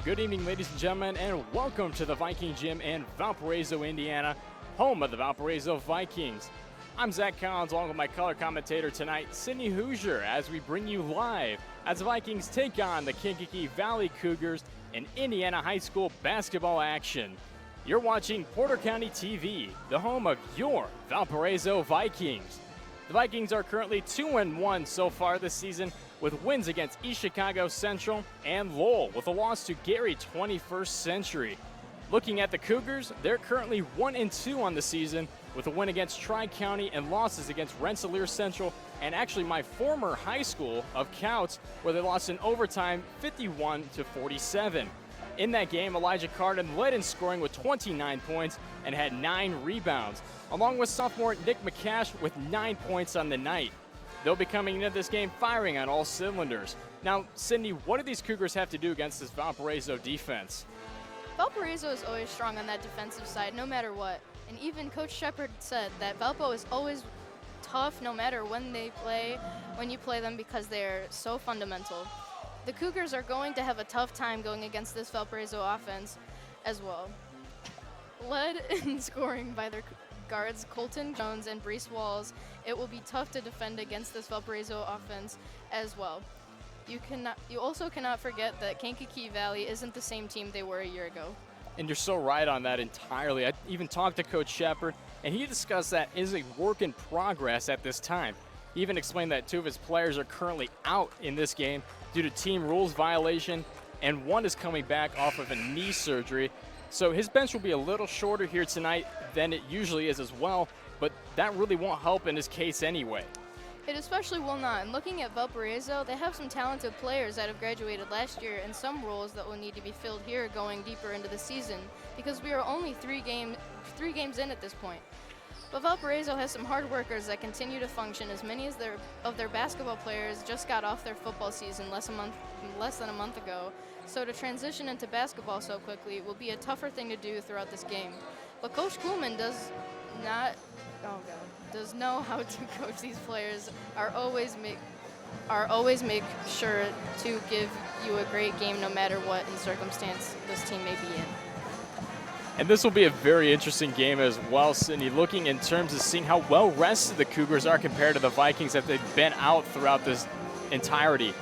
Good evening, ladies and gentlemen, and welcome to the Viking Gym in Valparaiso, Indiana, home of the Valparaiso Vikings. I'm Zach Collins, along with my color commentator tonight, Sydney Hoosier, as we bring you live as the Vikings take on the Kankakee Valley Cougars in Indiana high school basketball action. You're watching Porter County TV, the home of your Valparaiso Vikings. The Vikings are currently 2-1 so far this season, with wins against East Chicago Central and Lowell, with a loss to Gary 21st Century. Looking at the Cougars, they're currently 1-2 on the season, with a win against Tri-County and losses against Rensselaer Central and actually my former high school of Couts, where they lost in overtime 51-47. In that game, Elijah Carden led in scoring with 29 points and had 9 rebounds, along with sophomore Nick McCash with 9 points on the night. They'll be coming into this game firing on all cylinders. Now, Sydney, what do these Cougars have to do against this Valparaiso defense? Valparaiso is always strong on that defensive side, no matter what. And even Coach Shepard said that Valpo is always tough no matter when you play them, because they're so fundamental. The Cougars are going to have a tough time going against this Valparaiso offense as well. Led in scoring by their guards Colton Jones and Brees Walls, it will be tough to defend against this Valparaiso offense as well. You also cannot forget that Kankakee Valley isn't the same team they were a year ago. And you're so right on that entirely. I even talked to Coach Shepard, and he discussed that is a work in progress at this time. He even explained that 2 of his players are currently out in this game due to team rules violation, and 1 is coming back off of a knee surgery. So his bench will be a little shorter here tonight than it usually is as well, but that really won't help in his case anyway. It especially will not. And looking at Valparaiso, they have some talented players that have graduated last year and some roles that will need to be filled here going deeper into the season, because we are only three games in at this point. But Valparaiso has some hard workers that continue to function, as many as their basketball players just got off their football season less than a month ago. So to transition into basketball so quickly will be a tougher thing to do throughout this game. But Coach Kuhlman does know how to coach these players, are always make sure to give you a great game no matter what in circumstance this team may be in. And this will be a very interesting game as well, Sydney, looking in terms of seeing how well rested the Cougars are compared to the Vikings that they've been out throughout this entirety.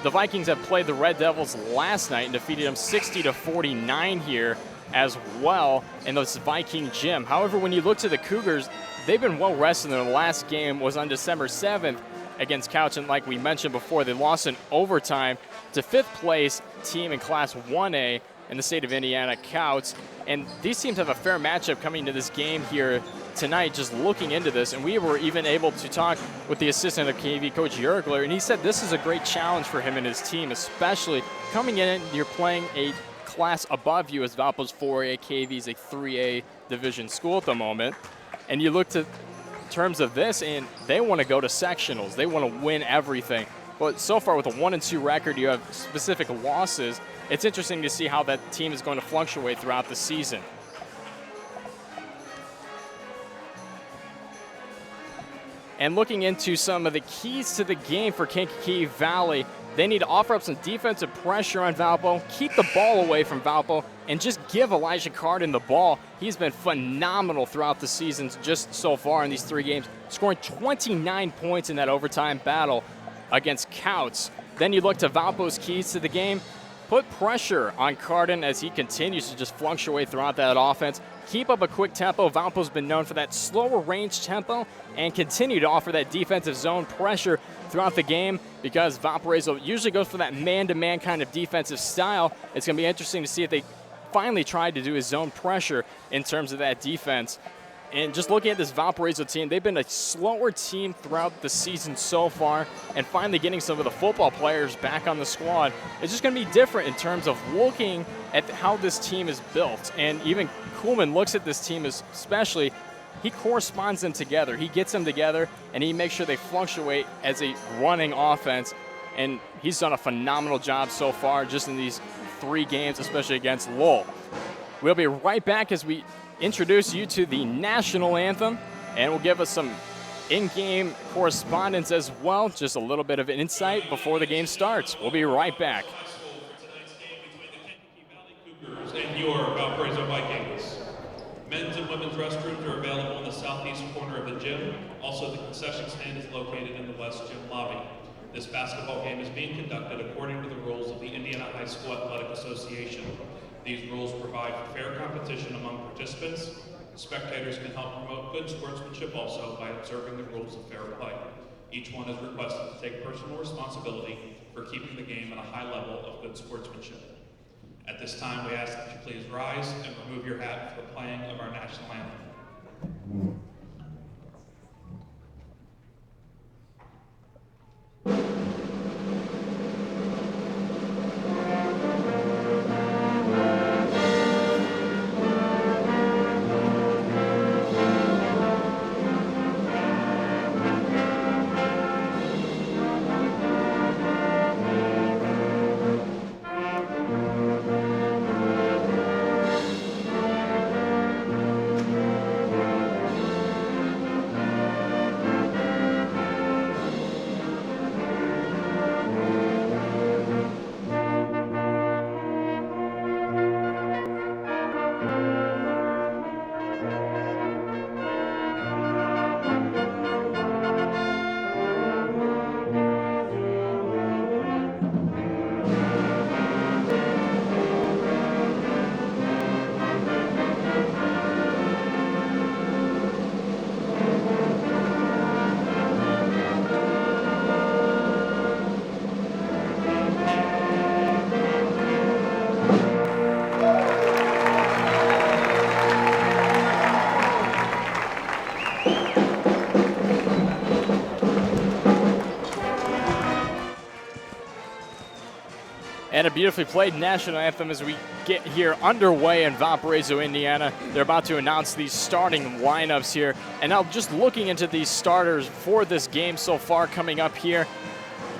The Vikings have played the Red Devils last night and defeated them 60-49 here as well in this Viking gym. However, when you look to the Cougars, they've been well rested. Their last game was on December 7th against Couch, and like we mentioned before, they lost in overtime to 5th place team in Class 1A in the state of Indiana, Couch. And these teams have a fair matchup coming to this game here tonight, just looking into this. And we were even able to talk with the assistant of KV, Coach Yergler, and he said this is a great challenge for him and his team, especially coming in and you're playing a class above you, as Valpo's 4A, KV's a 3A division school at the moment. And you look to terms of this, and they want to go to sectionals. They want to win everything. But so far with a 1-2 record, you have specific losses. It's interesting to see how that team is going to fluctuate throughout the season. And looking into some of the keys to the game for Kankakee Valley, they need to offer up some defensive pressure on Valpo, keep the ball away from Valpo, and just give Elijah Carden the ball. He's been phenomenal throughout the season just so far in these 3 games, scoring 29 points in that overtime battle against Couts. Then you look to Valpo's keys to the game. Put pressure on Carden as he continues to just fluctuate throughout that offense. Keep up a quick tempo. Valpo's been known for that slower range tempo, and continue to offer that defensive zone pressure throughout the game, because Valparaiso usually goes for that man-to-man kind of defensive style. It's going to be interesting to see if they finally try to do his zone pressure in terms of that defense. And just looking at this Valparaiso team, they've been a slower team throughout the season so far, and finally getting some of the football players back on the squad is just going to be different in terms of looking at how this team is built. And even Kuhlman looks at this team as, especially, he corresponds them together. He gets them together, and he makes sure they fluctuate as a running offense. And he's done a phenomenal job so far just in these 3 games, especially against Lowell. We'll be right back as we introduce you to the national anthem, and we'll give us some in-game correspondence as well, just a little bit of an insight before the game starts. We'll be right back. and your Valparaiso Vikings. Men's and women's restrooms are available in the southeast corner of the gym. Also, the concession stand is located in the west gym lobby. This basketball game is being conducted according to the rules of the Indiana High School Athletic Association. These rules provide for fair competition among participants. Spectators can help promote good sportsmanship also by observing the rules of fair play. Each one is requested to take personal responsibility for keeping the game at a high level of good sportsmanship. At this time, we ask that you please rise and remove your hat for the playing of our national anthem. And a beautifully played national anthem as we get here underway in Valparaiso, Indiana. They're about to announce these starting lineups here. And now just looking into these starters for this game so far coming up here,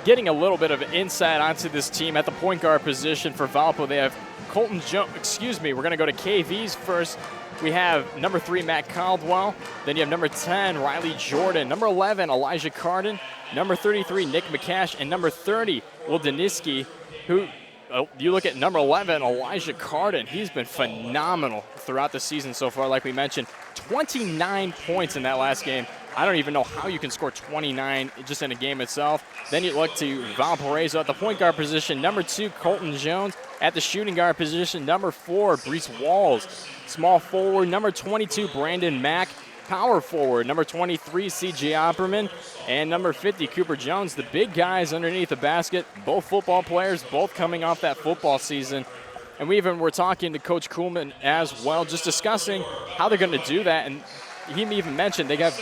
getting a little bit of insight onto this team at the point guard position for Valpo. They have Colton Jones, we're going to go to KV's first. We have number 3, Matt Caldwell. Then you have number 10, Riley Jordan. Number 11, Elijah Carden. Number 33, Nick McCash. And number 30, Will Daniski, who... Oh, you look at number 11, Elijah Carden. He's been phenomenal throughout the season so far, like we mentioned. 29 points in that last game. I don't even know how you can score 29 just in a game itself. Then you look to Valparaiso at the point guard position. Number 2, Colton Jones. At the shooting guard position, number 4, Brees Walls. Small forward, number 22, Brandon Mack. Power forward, number 23, C.J. Opperman, and number 50, Cooper Jones. The big guys underneath the basket, both football players, both coming off that football season. And we even were talking to Coach Kuhlman as well, just discussing how they're going to do that. And he even mentioned they got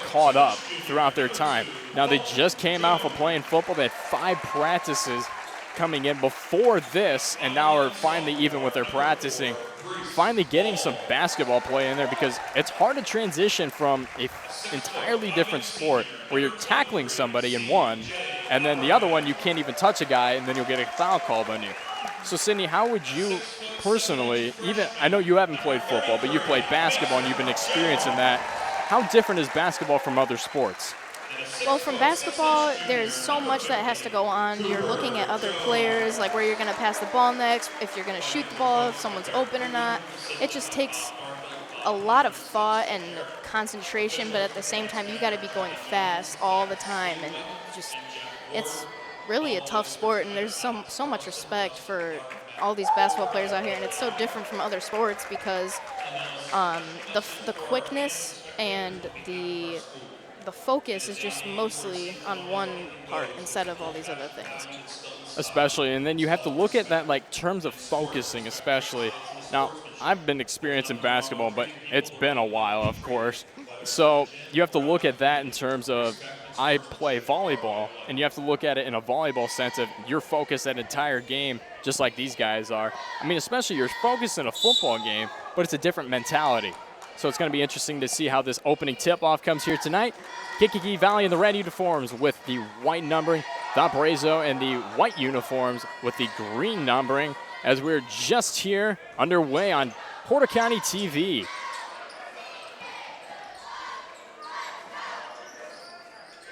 caught up throughout their time. Now, they just came out of playing football. They had 5 practices coming in before this, and now are finally, even with their practicing, finally getting some basketball play in there, because it's hard to transition from an entirely different sport where you're tackling somebody in one, and then the other one you can't even touch a guy, and then you'll get a foul called on you. So, Sydney, how would you personally, I know you haven't played football, but you played basketball and you've been experiencing that. How different is basketball from other sports? Well, from basketball, there's so much that has to go on. You're looking at other players, like where you're going to pass the ball next, if you're going to shoot the ball, if someone's open or not. It just takes a lot of thought and concentration, but at the same time, you got to be going fast all the time. And just, it's really a tough sport, and there's so much respect for all these basketball players out here, and it's so different from other sports because the quickness and the focus is just mostly on one part instead of all these other things. Especially, and then you have to look at that, like, terms of focusing especially. Now, I've been experiencing basketball, but it's been a while, of course. So you have to look at that in terms of, I play volleyball, and you have to look at it in a volleyball sense of you're focused that entire game just like these guys are. I mean, especially you're focused in a football game, but it's a different mentality. So it's going to be interesting to see how this opening tip-off comes here tonight. Kankakee Valley in the red uniforms with the white numbering. Valparaiso in the white uniforms with the green numbering, as we're just here underway on Porter County TV.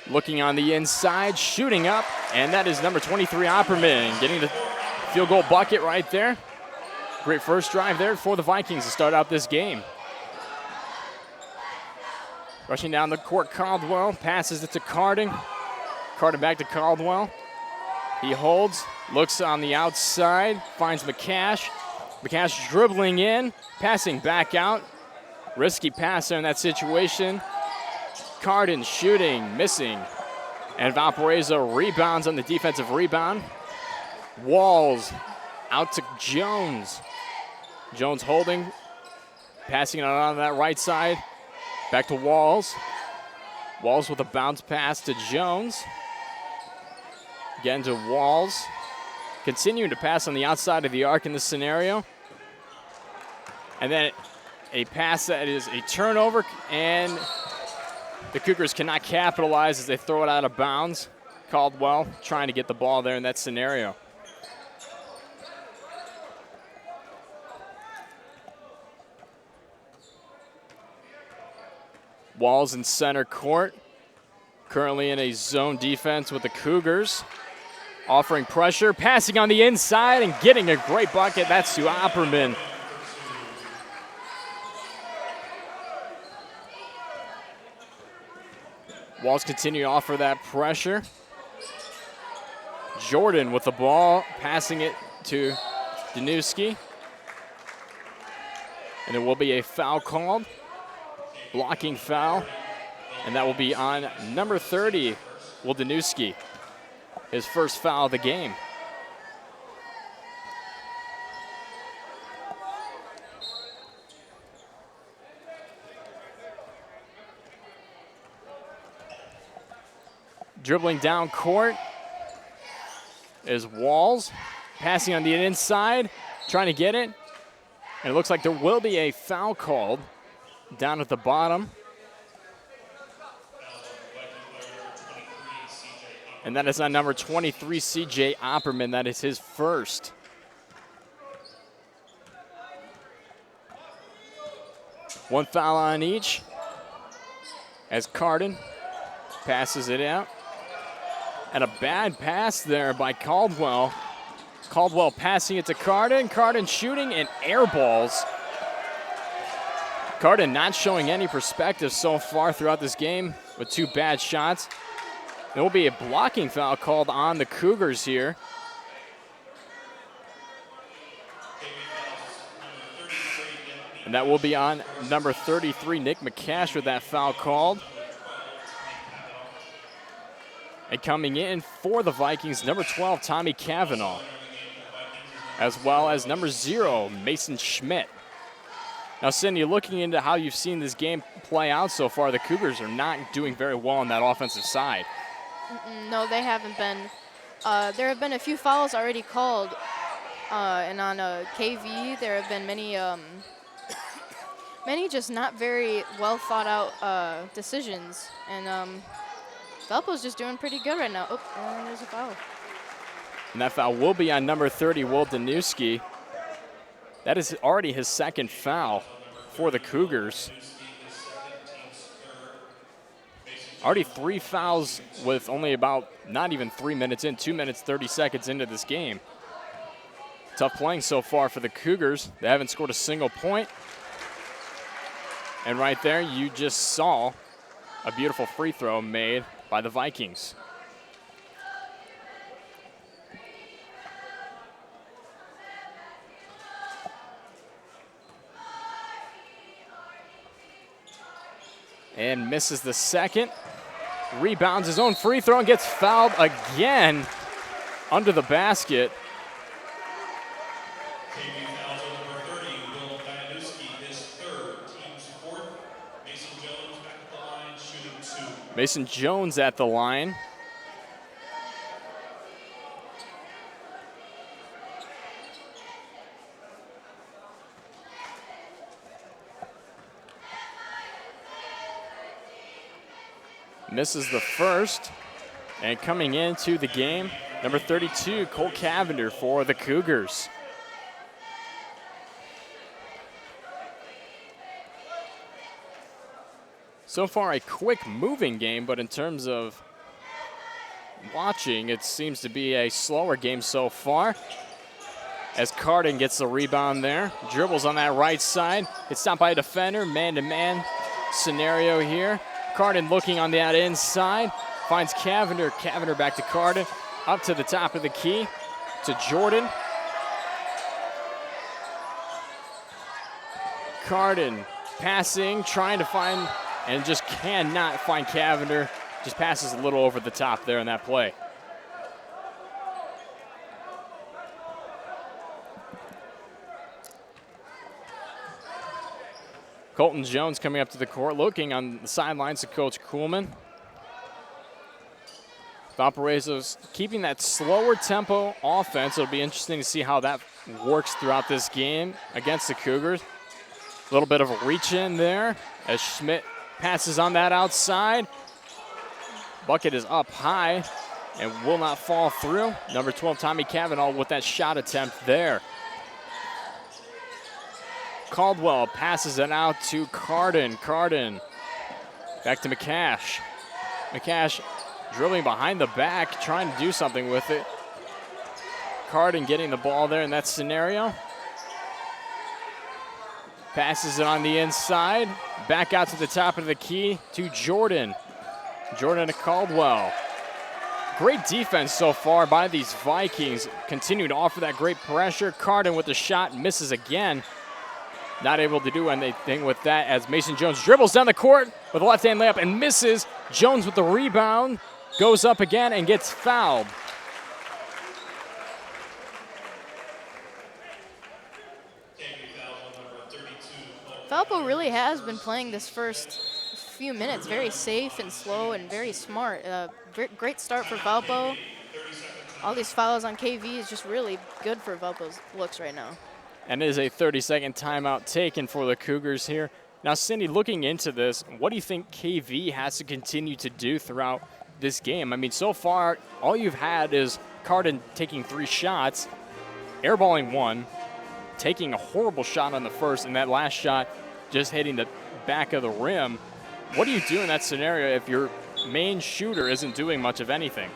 Looking on the inside, shooting up, and that is number 23, Opperman, getting the field goal bucket right there. Great first drive there for the Vikings to start out this game. Rushing down the court, Caldwell passes it to Cardin. Cardin back to Caldwell. He holds, looks on the outside, finds McCash. McCash dribbling in, passing back out. Risky pass there in that situation. Cardin shooting, missing. And Valparaiso rebounds on the defensive rebound. Walls out to Jones. Jones holding, passing it on that right side. Back to Walls. Walls with a bounce pass to Jones. Again to Walls. Continuing to pass on the outside of the arc in this scenario. And then a pass that is a turnover, and the Cougars cannot capitalize as they throw it out of bounds. Caldwell trying to get the ball there in that scenario. Walls in center court. Currently in a zone defense with the Cougars. Offering pressure, passing on the inside and getting a great bucket. That's to Opperman. Walls continue to offer that pressure. Jordan with the ball, passing it to Danuski. And there will be a foul called. Blocking foul. And that will be on number 30, Will Danuski. His first foul of the game. Dribbling down court is Walls, passing on the inside, trying to get it. And it looks like there will be a foul called down at the bottom. And that is on number 23, C.J. Opperman. That is his first. One foul on each as Cardin passes it out. And a bad pass there by Caldwell. Caldwell passing it to Cardin. Cardin shooting and air balls. Cardin not showing any perspective so far throughout this game with two bad shots. There will be a blocking foul called on the Cougars here. And that will be on number 33, Nick McCash, with that foul called. And coming in for the Vikings, number 12, Tommy Cavanaugh. As well as number 0, Mason Schmidt. Now, Cindy, looking into how you've seen this game play out so far, the Cougars are not doing very well on that offensive side. No, they haven't been. There have been a few fouls already called. And on KV, there have been many just not very well thought out decisions. And Valpo's just doing pretty good right now. Oh, and there's a foul. And that foul will be on number 30, Will Danuski. That is already his second foul for the Cougars. Already 3 fouls with only about not even 3 minutes in, 2 minutes, 30 seconds into this game. Tough playing so far for the Cougars. They haven't scored a single point. And right there, you just saw a beautiful free throw made by the Vikings. And misses the second. Rebounds his own free throw and gets fouled again under the basket. Mason Jones at the line. Misses the first. And coming into the game, number 32, Cole Cavender for the Cougars. So far, a quick moving game, but in terms of watching, it seems to be a slower game so far. as Carden gets the rebound there. Dribbles on that right side. It's stopped by a defender, man-to-man scenario here. Carden looking on that inside. Finds Cavender. Cavender back to Carden. Up to the top of the key to Jordan. Carden passing, trying to find, and just cannot find Cavender. Just passes a little over the top there in that play. Colton Jones coming up to the court, looking on the sidelines to Coach Kuhlman. Valparaiso's keeping that slower tempo offense. It'll be interesting to see how that works throughout this game against the Cougars. A little bit of a reach in there as Schmidt passes on that outside. Bucket is up high and will not fall through. Number 12, Tommy Cavanaugh with that shot attempt there. Caldwell passes it out to Carden. Carden back to McCash. McCash dribbling behind the back, trying to do something with it. Carden getting the ball there in that scenario. Passes it on the inside. Back out to the top of the key to Jordan. Jordan to Caldwell. Great defense so far by these Vikings. Continue to offer that great pressure. Carden with the shot, misses again. Not able to do anything with that as Mason Jones dribbles down the court with a left-hand layup and misses. Jones with the rebound, goes up again and gets fouled. Valpo really has been playing this first few minutes very safe and slow and very smart. Great start for Valpo. All these fouls on KV is just really good for Valpo's looks right now. And it is a 30-second timeout taken for the Cougars here. Now, Cindy, looking into this, what do you think KV has to continue to do throughout this game? I mean, so far, all you've had is Carden taking 3 shots, airballing 1, taking a horrible shot on the first, and that last shot just hitting the back of the rim. What do you do in that scenario if your main shooter isn't doing much of anything?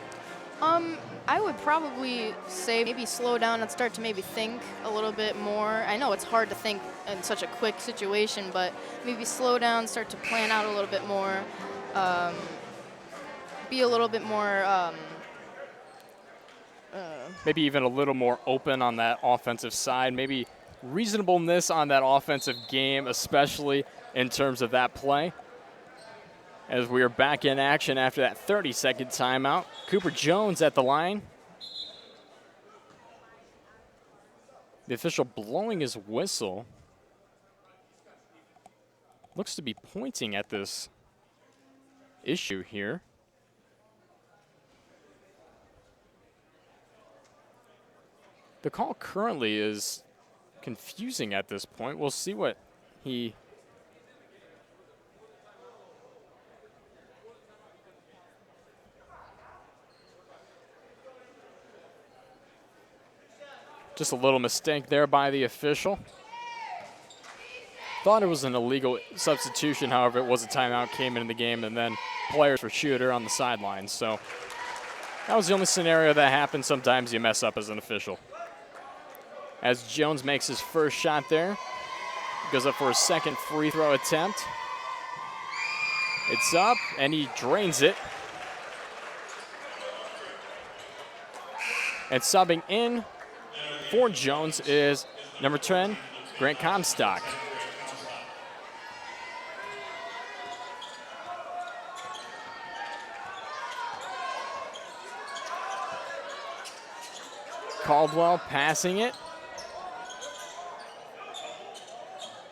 I would probably say maybe slow down and start to maybe think a little bit more. I know it's hard to think in such a quick situation, but maybe slow down, start to plan out a little bit more, be a little bit more maybe even a little more open on that offensive side, maybe reasonableness on that offensive game, especially in terms of that play. As we are back in action after that 30-second timeout. Cooper Jones at the line. The official blowing his whistle. Looks to be pointing at this issue here. The call currently is confusing at this point. We'll see what he... Just a little mistake there by the official. Thought it was an illegal substitution, however, it was a timeout, came into the game, and then players were shooter on the sidelines. So that was the only scenario that happened. Sometimes you mess up as an official. As Jones makes his first shot there, goes up for a second free throw attempt. It's up, and he drains it. And subbing in for Jones is number 10, Grant Comstock. Caldwell passing it.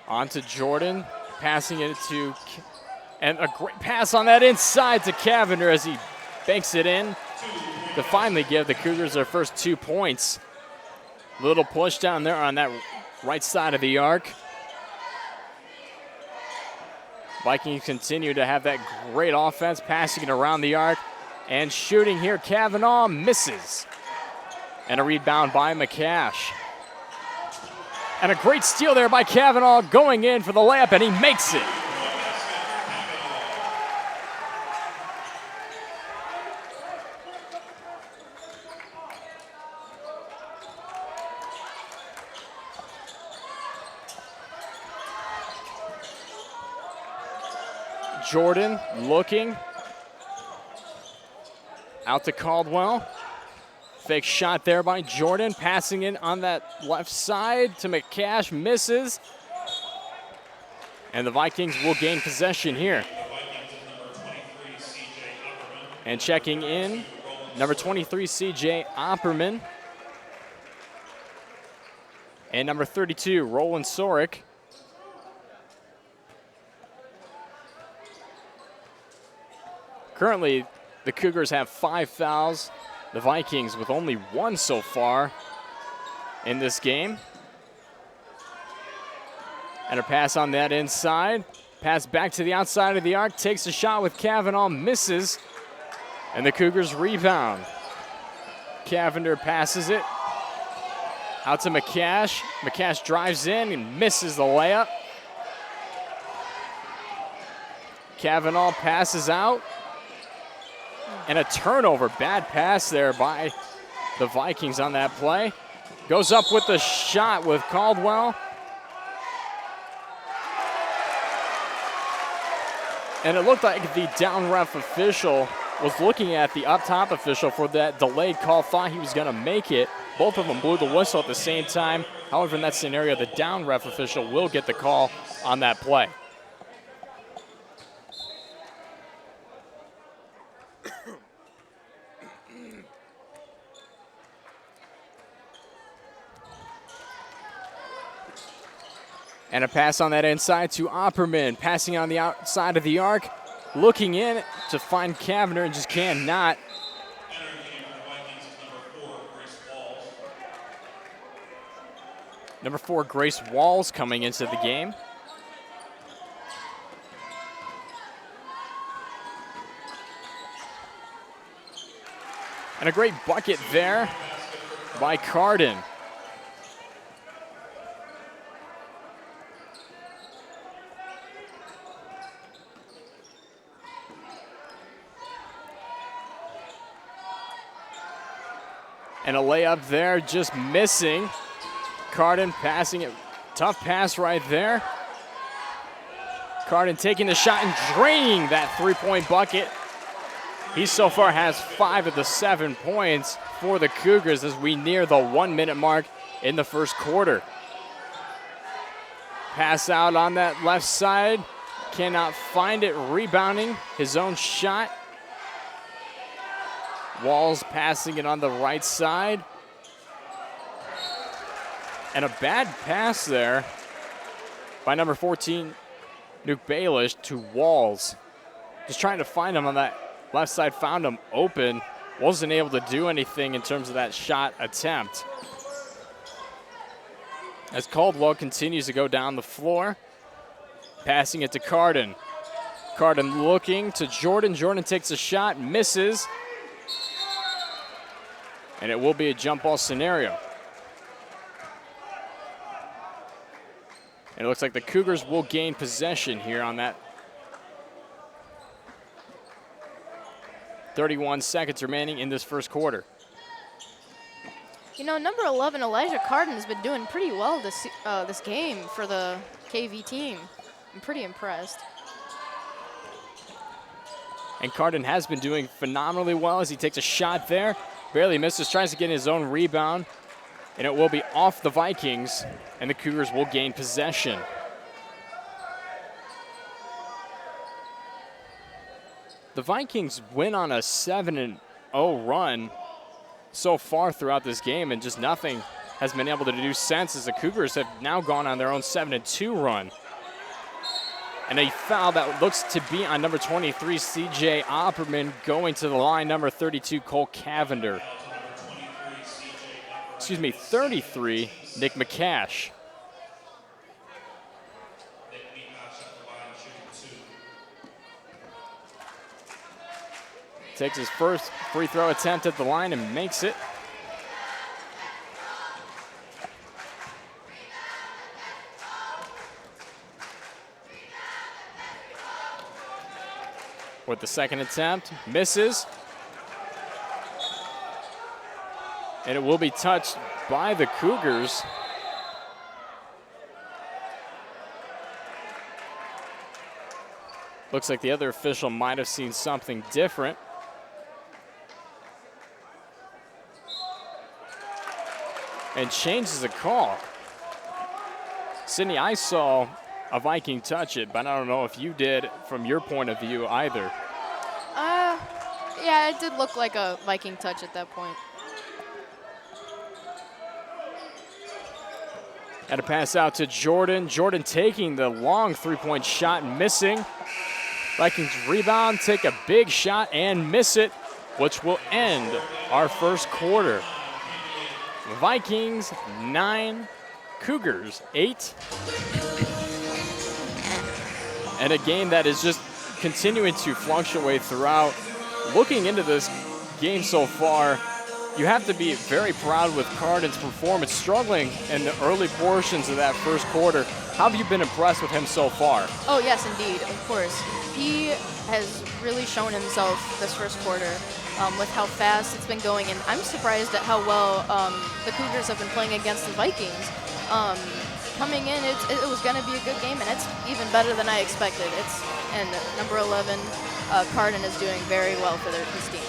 On to Jordan, passing it to, and a great pass on that inside to Cavender as he banks it in to finally give the Cougars their first 2 points. Little push down there on that right side of the arc. Vikings continue to have that great offense, passing it around the arc and shooting here. Cavanaugh misses. And a rebound by McCash. And a great steal there by Cavanaugh going in for the layup, and he makes it. Jordan looking. Out to Caldwell. Fake shot there by Jordan. Passing it on that left side to McCash. Misses. And the Vikings will gain possession here. And checking in, number 23, C.J. Opperman. And number 32, Roland Sorick. Currently, the Cougars have 5 fouls. The Vikings with only 1 so far in this game. And a pass on that inside. Pass back to the outside of the arc. Takes a shot with Kavanaugh. Misses. And the Cougars rebound. Cavender passes it out to McCash. McCash drives in and misses the layup. Kavanaugh passes out. And a turnover. Bad pass there by the Vikings on that play. Goes up with the shot with Caldwell. And it looked like the down ref official was looking at the up top official for that delayed call, thought he was going to make it. Both of them blew the whistle at the same time. However, in that scenario, the down ref official will get the call on that play. And a pass on that inside to Opperman, passing on the outside of the arc, looking in to find Kavner and just cannot. Number 4, Grace Walls coming into the game. And a great bucket there by Carden. And a layup there, just missing. Carden passing it. Tough pass right there. Carden taking the shot and draining that three-point bucket. He so far has 5 of the 7 points for the Cougars as we near the 1-minute mark in the first quarter. Pass out on that left side. Cannot find it. Rebounding his own shot. Walls passing it on the right side. And a bad pass there by number 14, Nuke Baelish, to Walls. Just trying to find him on that left side, found him open. Wasn't able to do anything in terms of that shot attempt. As Caldwell continues to go down the floor, passing it to Carden. Carden looking to Jordan. Jordan takes a shot, misses. And it will be a jump ball scenario. And it looks like the Cougars will gain possession here on that. 31 seconds remaining in this first quarter. You know, number 11, Elijah Carden, has been doing pretty well this game for the KV team. I'm pretty impressed. And Carden has been doing phenomenally well as he takes a shot there. Barely misses, tries to get his own rebound. And it will be off the Vikings, and the Cougars will gain possession. The Vikings win on a 7-0 run so far throughout this game, and just nothing has been able to do since, as the Cougars have now gone on their own 7-2 run. And a foul that looks to be on number 23, C.J. Opperman, going to the line, number 32, Cole Cavender. Excuse me, 33, Nick McCash. Takes his first free throw attempt at the line and makes it. With the second attempt, misses. And it will be touched by the Cougars. Looks like the other official might have seen something different. And changes the call. Sydney, I saw a Viking touch it, but I don't know if you did from your point of view either. Yeah, it did look like a Viking touch at that point. And a pass out to Jordan. Jordan taking the long three-point shot, missing. Vikings rebound, take a big shot and miss it, which will end our first quarter. Vikings 9, Cougars 8. And a game that is just continuing to fluctuate throughout. Looking into this game so far, you have to be very proud with Cardin's performance, struggling in the early portions of that first quarter. How have you been impressed with him so far? Oh, yes, indeed, of course. He has really shown himself this first quarter with how fast it's been going, and I'm surprised at how well the Cougars have been playing against the Vikings. Coming in, it was going to be a good game, and it's even better than I expected. And number 11, Cardin is doing very well for his team.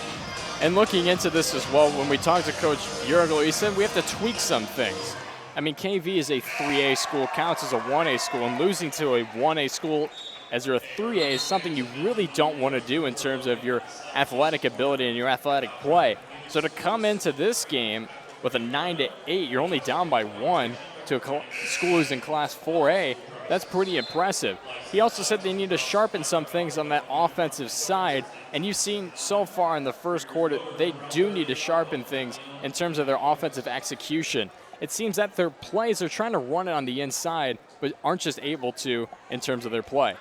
And looking into this as well, when we talked to Coach Jurgel, he said we have to tweak some things. I mean, KV is a 3A school, counts as a 1A school, and losing to a 1A school as you're a 3A is something you really don't want to do in terms of your athletic ability and your athletic play. So to come into this game with a 9-8, you're only down by 1 to a school who's in Class 4A, that's pretty impressive. He also said they need to sharpen some things on that offensive side, and you've seen so far in the first quarter, they do need to sharpen things in terms of their offensive execution. It seems that their plays are trying to run it on the inside, but aren't just able to in terms of their play.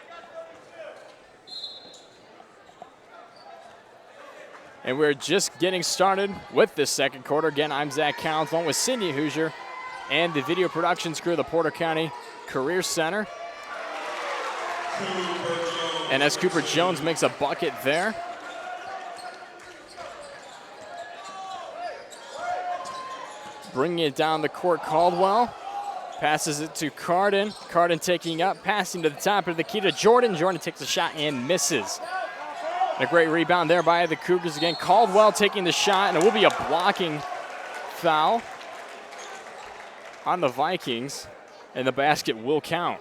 And we're just getting started with this second quarter. Again, I'm Zach Collins, along with Sydney Hoosier and the video productions crew of the Porter County Career Center. And as Cooper Jones makes a bucket there. Bringing it down the court, Caldwell. Passes it to Cardin. Cardin taking up, passing to the top of the key to Jordan. Jordan takes a shot and misses. A great rebound there by the Cougars again. Caldwell taking the shot, and it will be a blocking foul on the Vikings, and the basket will count.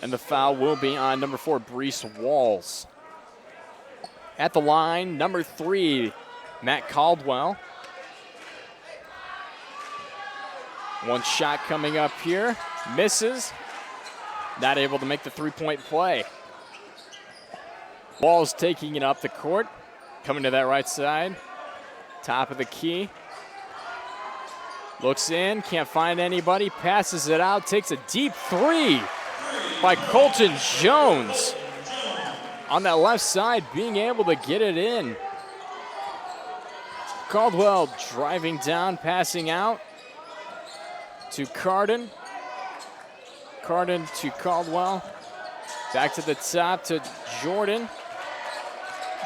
And the foul will be on number 4, Brees Walls. At the line, number 3, Matt Caldwell. One shot coming up here, misses. Not able to make the three-point play. Walls taking it up the court, coming to that right side. Top of the key. Looks in, can't find anybody, passes it out, takes a deep three by Colton Jones. On that left side, being able to get it in. Caldwell driving down, passing out to Cardin. Cardin to Caldwell. Back to the top to Jordan.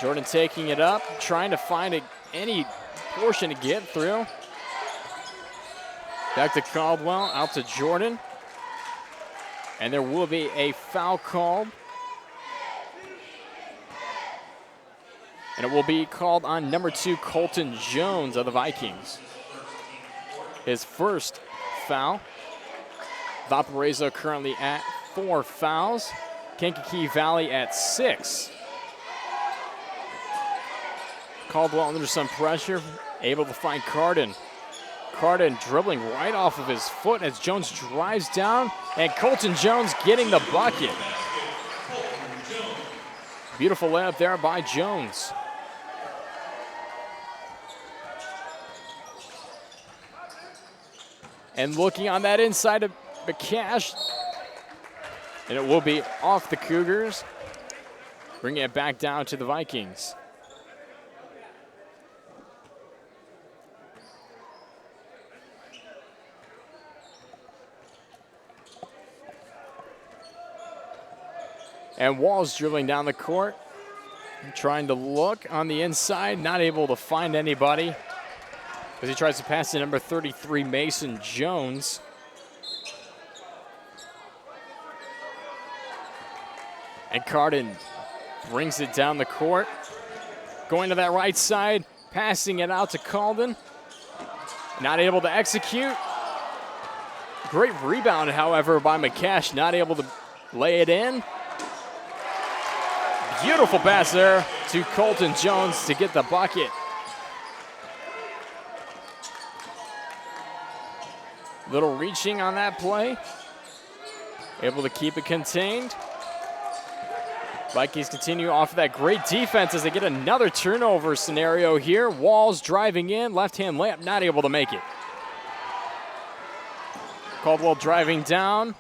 Jordan taking it up, trying to find any portion to get through. Back to Caldwell, out to Jordan. And there will be a foul called. And it will be called on number 2, Colton Jones of the Vikings. His first foul. Valparaiso currently at 4 fouls. Kankakee Valley at 6. Caldwell under some pressure, able to find Cardin. Cardin dribbling right off of his foot as Jones drives down, and Colton Jones getting the bucket. Beautiful layup there by Jones. And looking on that inside of McCash, and it will be off the Cougars, bringing it back down to the Vikings. And Walls dribbling down the court, Trying to look on the inside, not able to find anybody as he tries to pass to number 33, Mason Jones. And Cardin brings it down the court. Going to that right side, passing it out to Calden. Not able to execute. Great rebound, however, by McCash, not able to lay it in. Beautiful pass there to Colton Jones to get the bucket. Little reaching on that play. Able to keep it contained. Vikings continue off of that great defense as they get another turnover scenario here. Walls driving in, left-hand layup, not able to make it. Caldwell driving down.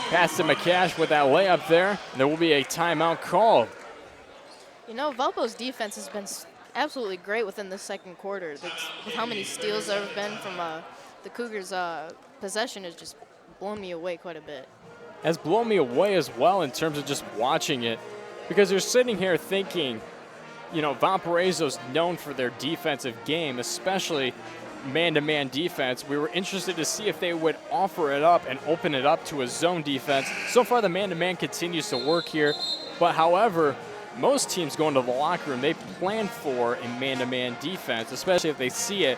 Pass to McCash with that layup there. There will be a timeout called. You know, Valpo's defense has been absolutely great within the second quarter. With how many steals there have been from the Cougars' possession has just blown me away quite a bit. Has blown me away as well in terms of just watching it, because you're sitting here thinking, you know, Valparaiso's known for their defensive game, especially man-to-man defense. We were interested to see if they would offer it up and open it up to a zone defense. So far, the man-to-man continues to work here, but however, most teams go into the locker room, they plan for a man-to-man defense, especially if they see it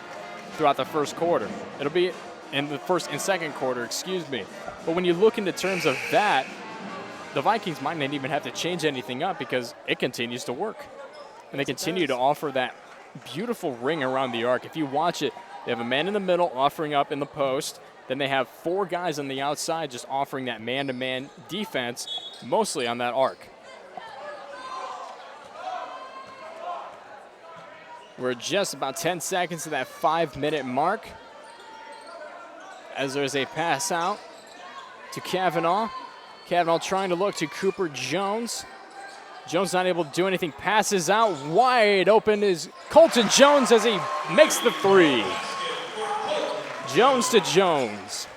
throughout the first quarter. It'll be in the first and second quarter, excuse me. But when you look into terms of that, the Vikings might not even have to change anything up because it continues to work. And they continue to offer that beautiful ring around the arc. If you watch it, they have a man in the middle offering up in the post. Then they have four guys on the outside just offering that man-to-man defense, mostly on that arc. We're just about 10 seconds to that 5-minute mark as there's a pass out to Kavanaugh. Kavanaugh trying to look to Cooper Jones. Jones not able to do anything. Passes out wide open is Colton Jones as he makes the three. Jones to Jones.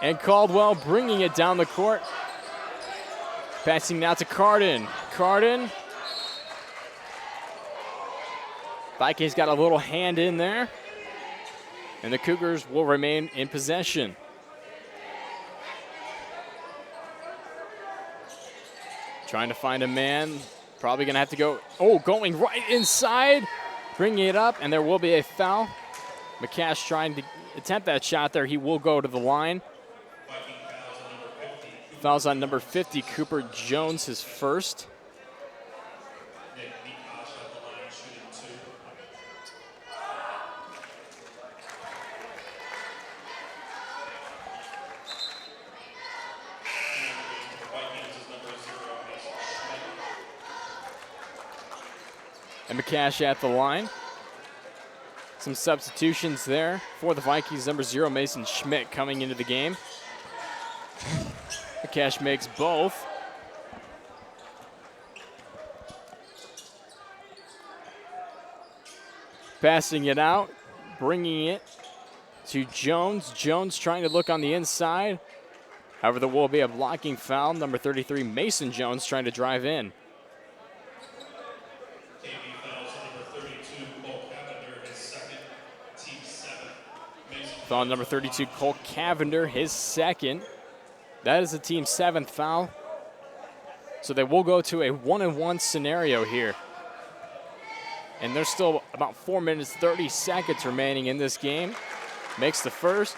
And Caldwell bringing it down the court. Passing now to Cardin. Cardin. Vikings got a little hand in there. And the Cougars will remain in possession. Trying to find a man. Probably going to have to go. Oh, going right inside. Bringing it up, and there will be a foul. McCash trying to attempt that shot there. He will go to the line. Fouls on number 50, Cooper Jones, his first. And McCash at the line. Some substitutions there for the Vikings. Number 0, Mason Schmidt, coming into the game. McCash makes both. Passing it out, bringing it to Jones. Jones trying to look on the inside. However, there will be a blocking foul. Number 33, Mason Jones, trying to drive in. Foul number 32, Cole Cavender, his second. That is the team's 7th foul. So they will go to a 1-and-1 scenario here. And there's still about 4 minutes, 30 seconds remaining in this game. Makes the first,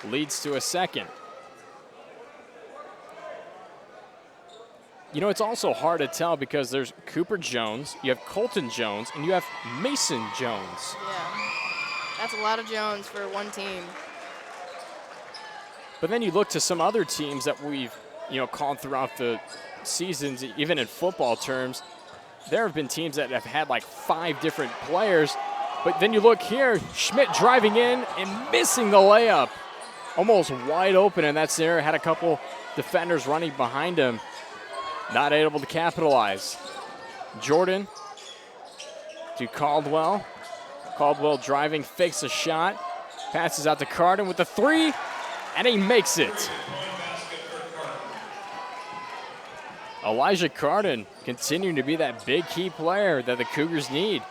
leads to a second. You know, it's also hard to tell because there's Cooper Jones, you have Colton Jones, and you have Mason Jones. Yeah. That's a lot of Jones for one team. But then you look to some other teams that we've, called throughout the seasons, even in football terms. There have been teams that have had like 5 different players. But then you look here, Schmidt driving in and missing the layup. Almost wide open in that scenario. Had a couple defenders running behind him. Not able to capitalize. Jordan to Caldwell. Caldwell driving, fakes a shot, passes out to Cardin with the 3, and he makes it. Elijah Carden continuing to be that big key player that the Cougars need.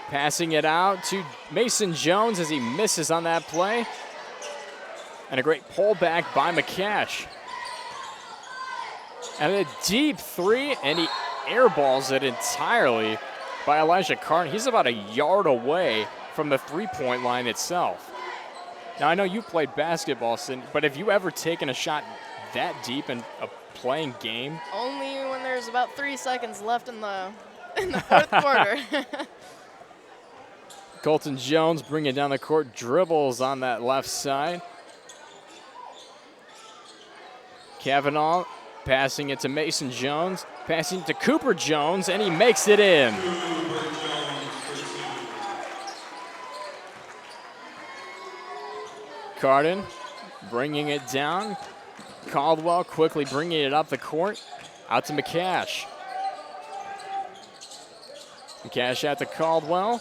Passing it out to Mason Jones as he misses on that play. And a great pullback by McCash. And a deep three, and he airballs it entirely by Elijah Carden. He's about a yard away from the three-point line itself. Now, I know you played basketball, Cindy, but have you ever taken a shot that deep in a playing game? Only when there's about 3 seconds left in the fourth quarter. Colton Jones bringing down the court, dribbles on that left side. Kavanaugh passing it to Mason Jones, passing it to Cooper Jones, and he makes it in. Carden bringing it down. Caldwell quickly bringing it up the court, out to McCash. McCash out to Caldwell.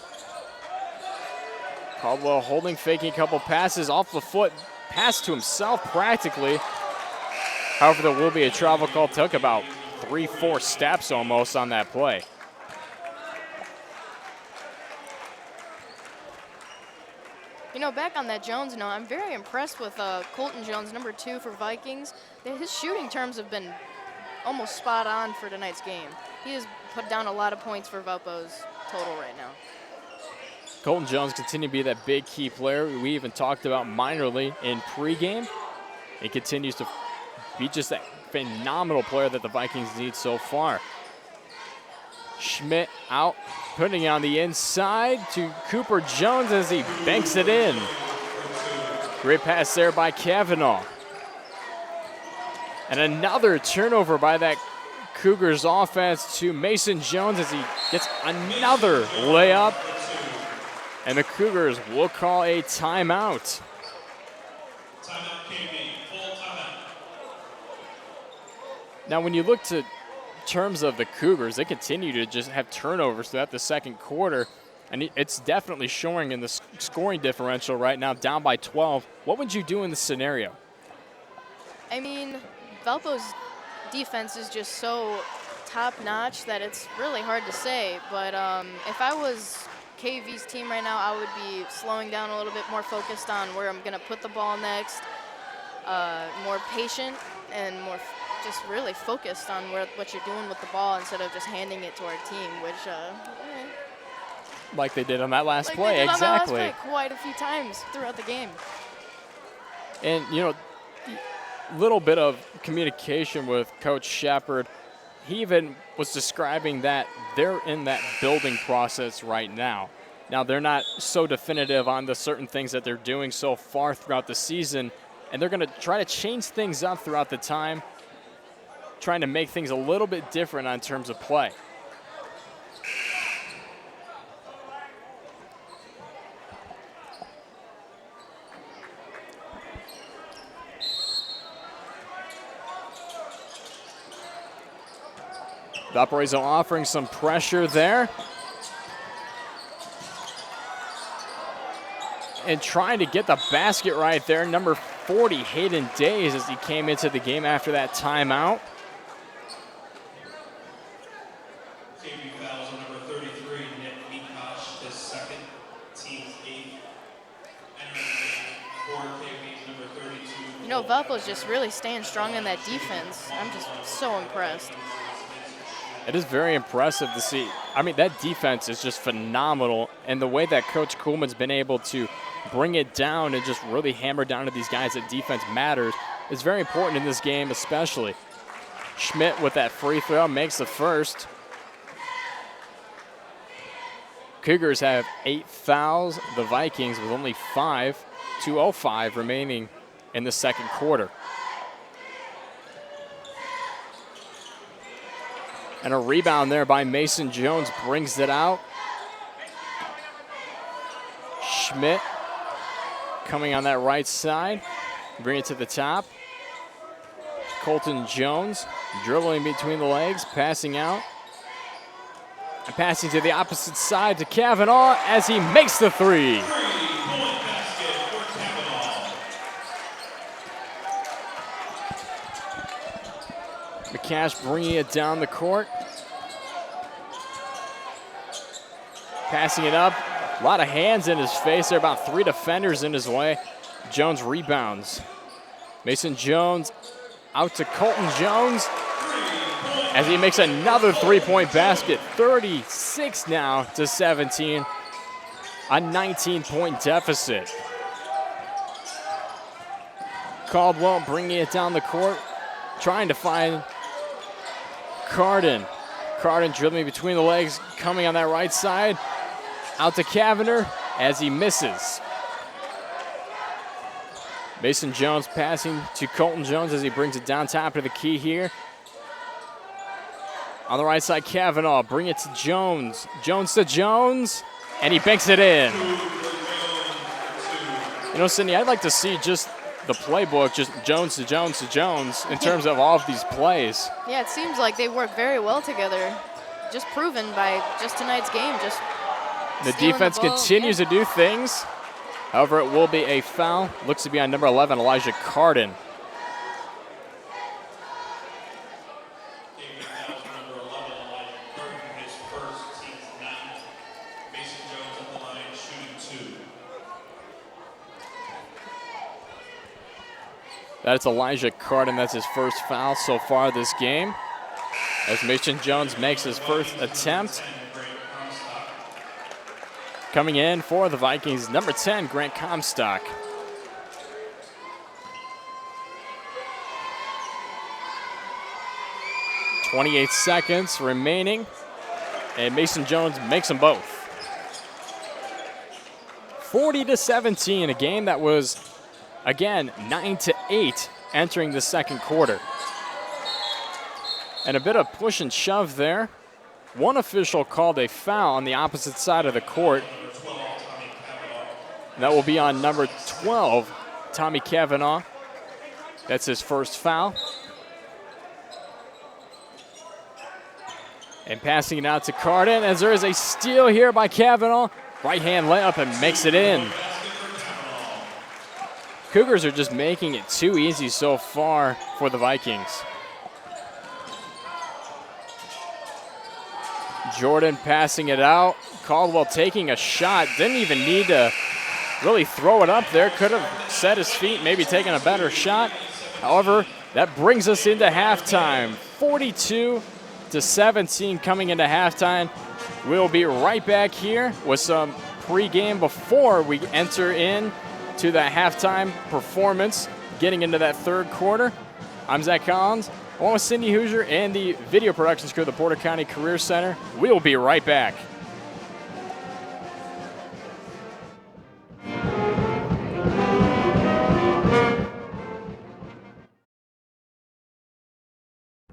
Caldwell holding, faking a couple passes off the foot, pass to himself practically. However, there will be a travel call. Took about 3-4 steps almost on that play. You know, back on that Jones note, I'm very impressed with Colton Jones, number 2 for Vikings. His shooting terms have been almost spot on for tonight's game. He has put down a lot of points for Valpo's total right now. Colton Jones continue to be that big key player we even talked about minorly in pregame. He continues to be just that phenomenal player that the Vikings need so far. Schmidt out, putting it on the inside to Cooper Jones as he banks it in. Great pass there by Kavanaugh. And another turnover by that Cougars offense to Mason Jones as he gets another layup. And the Cougars will call a timeout. Timeout, KB, full timeout. Now, when you look to terms of the Cougars, they continue to just have turnovers throughout the second quarter, and it's definitely showing in the scoring differential right now, down by 12. What would you do in this scenario? I mean, Valpo's defense is just so top-notch that it's really hard to say, but if I was KV's team right now, I would be slowing down a little bit, more focused on where I'm going to put the ball next, more patient and more just really focused on what you're doing with the ball instead of just handing it to our team, which like they did on that last like play, they did exactly. on that last play quite a few times throughout the game. And, you know, little bit of communication with Coach Shepard. He even was describing that they're in that building process right now. Now, they're not so definitive on the certain things that they're doing so far throughout the season, and they're going to try to change things up throughout the time, trying to make things a little bit different in terms of play. Valparaiso offering some pressure there. And trying to get the basket right there. Number 40, Hayden Days, as he came into the game after that timeout. KB fouls on number 33, Nick Mikosh, his second, team's 8th. Entering the game for KB's number 32. You know, Valpo's just really staying strong in that defense. I'm just so impressed. It is very impressive to see. I mean, that defense is just phenomenal. And the way that Coach Kuhlman's been able to bring it down and just really hammer down to these guys that defense matters is very important in this game especially. Schmidt with that free throw makes the first. Cougars have 8 fouls. The Vikings with only 5, 2:05 remaining in the second quarter. And a rebound there by Mason Jones brings it out. Schmidt coming on that right side. Bring it to the top. Colton Jones dribbling between the legs, passing out. And passing to the opposite side to Kavanaugh as he makes the three. McCash bringing it down the court. Passing it up. A lot of hands in his face there, about 3 defenders in his way. Jones rebounds. Mason Jones out to Colton Jones as he makes another 3-point basket. 36 now to 17. A 19-point deficit. Caldwell bringing it down the court, trying to find Carden. Carden dribbling between the legs, coming on that right side. Out to Kavanagh as he misses. Mason Jones passing to Colton Jones as he brings it down top of the key here. On the right side, Kavanaugh, bring it to Jones. Jones to Jones, and he banks it in. You know, Sydney, I'd like to see just the playbook, just Jones to Jones to Jones in terms of all of these plays. Yeah, it seems like they work very well together. Just proven by just tonight's game. Just the defense continues to do things. However, it will be a foul. Looks to be on number 11, Elijah Carden. That's Elijah Carden. That's his first foul so far this game. As Mason Jones makes his first attempt. Coming in for the Vikings, number 10, Grant Comstock. .28 seconds remaining, and Mason Jones makes them both. 40-17, a game that was, again, 9-8 entering the second quarter. And a bit of push and shove there. One official called a foul on the opposite side of the court. That will be on number 12, Tommy Kavanaugh. That's his first foul. And passing it out to Carden as there is a steal here by Kavanaugh. Right hand layup and makes it in. Cougars are just making it too easy so far for the Vikings. Jordan passing it out. Caldwell taking a shot. Didn't even need to really throw it up there. Could have set his feet, maybe taken a better shot. However, that brings us into halftime. 42-17 coming into halftime. We'll be right back here with some pregame before we enter in to the halftime performance, getting into that third quarter. I'm Zach Collins, along with Cindy Hoosier and the video productions crew of the Porter County Career Center. We'll be right back.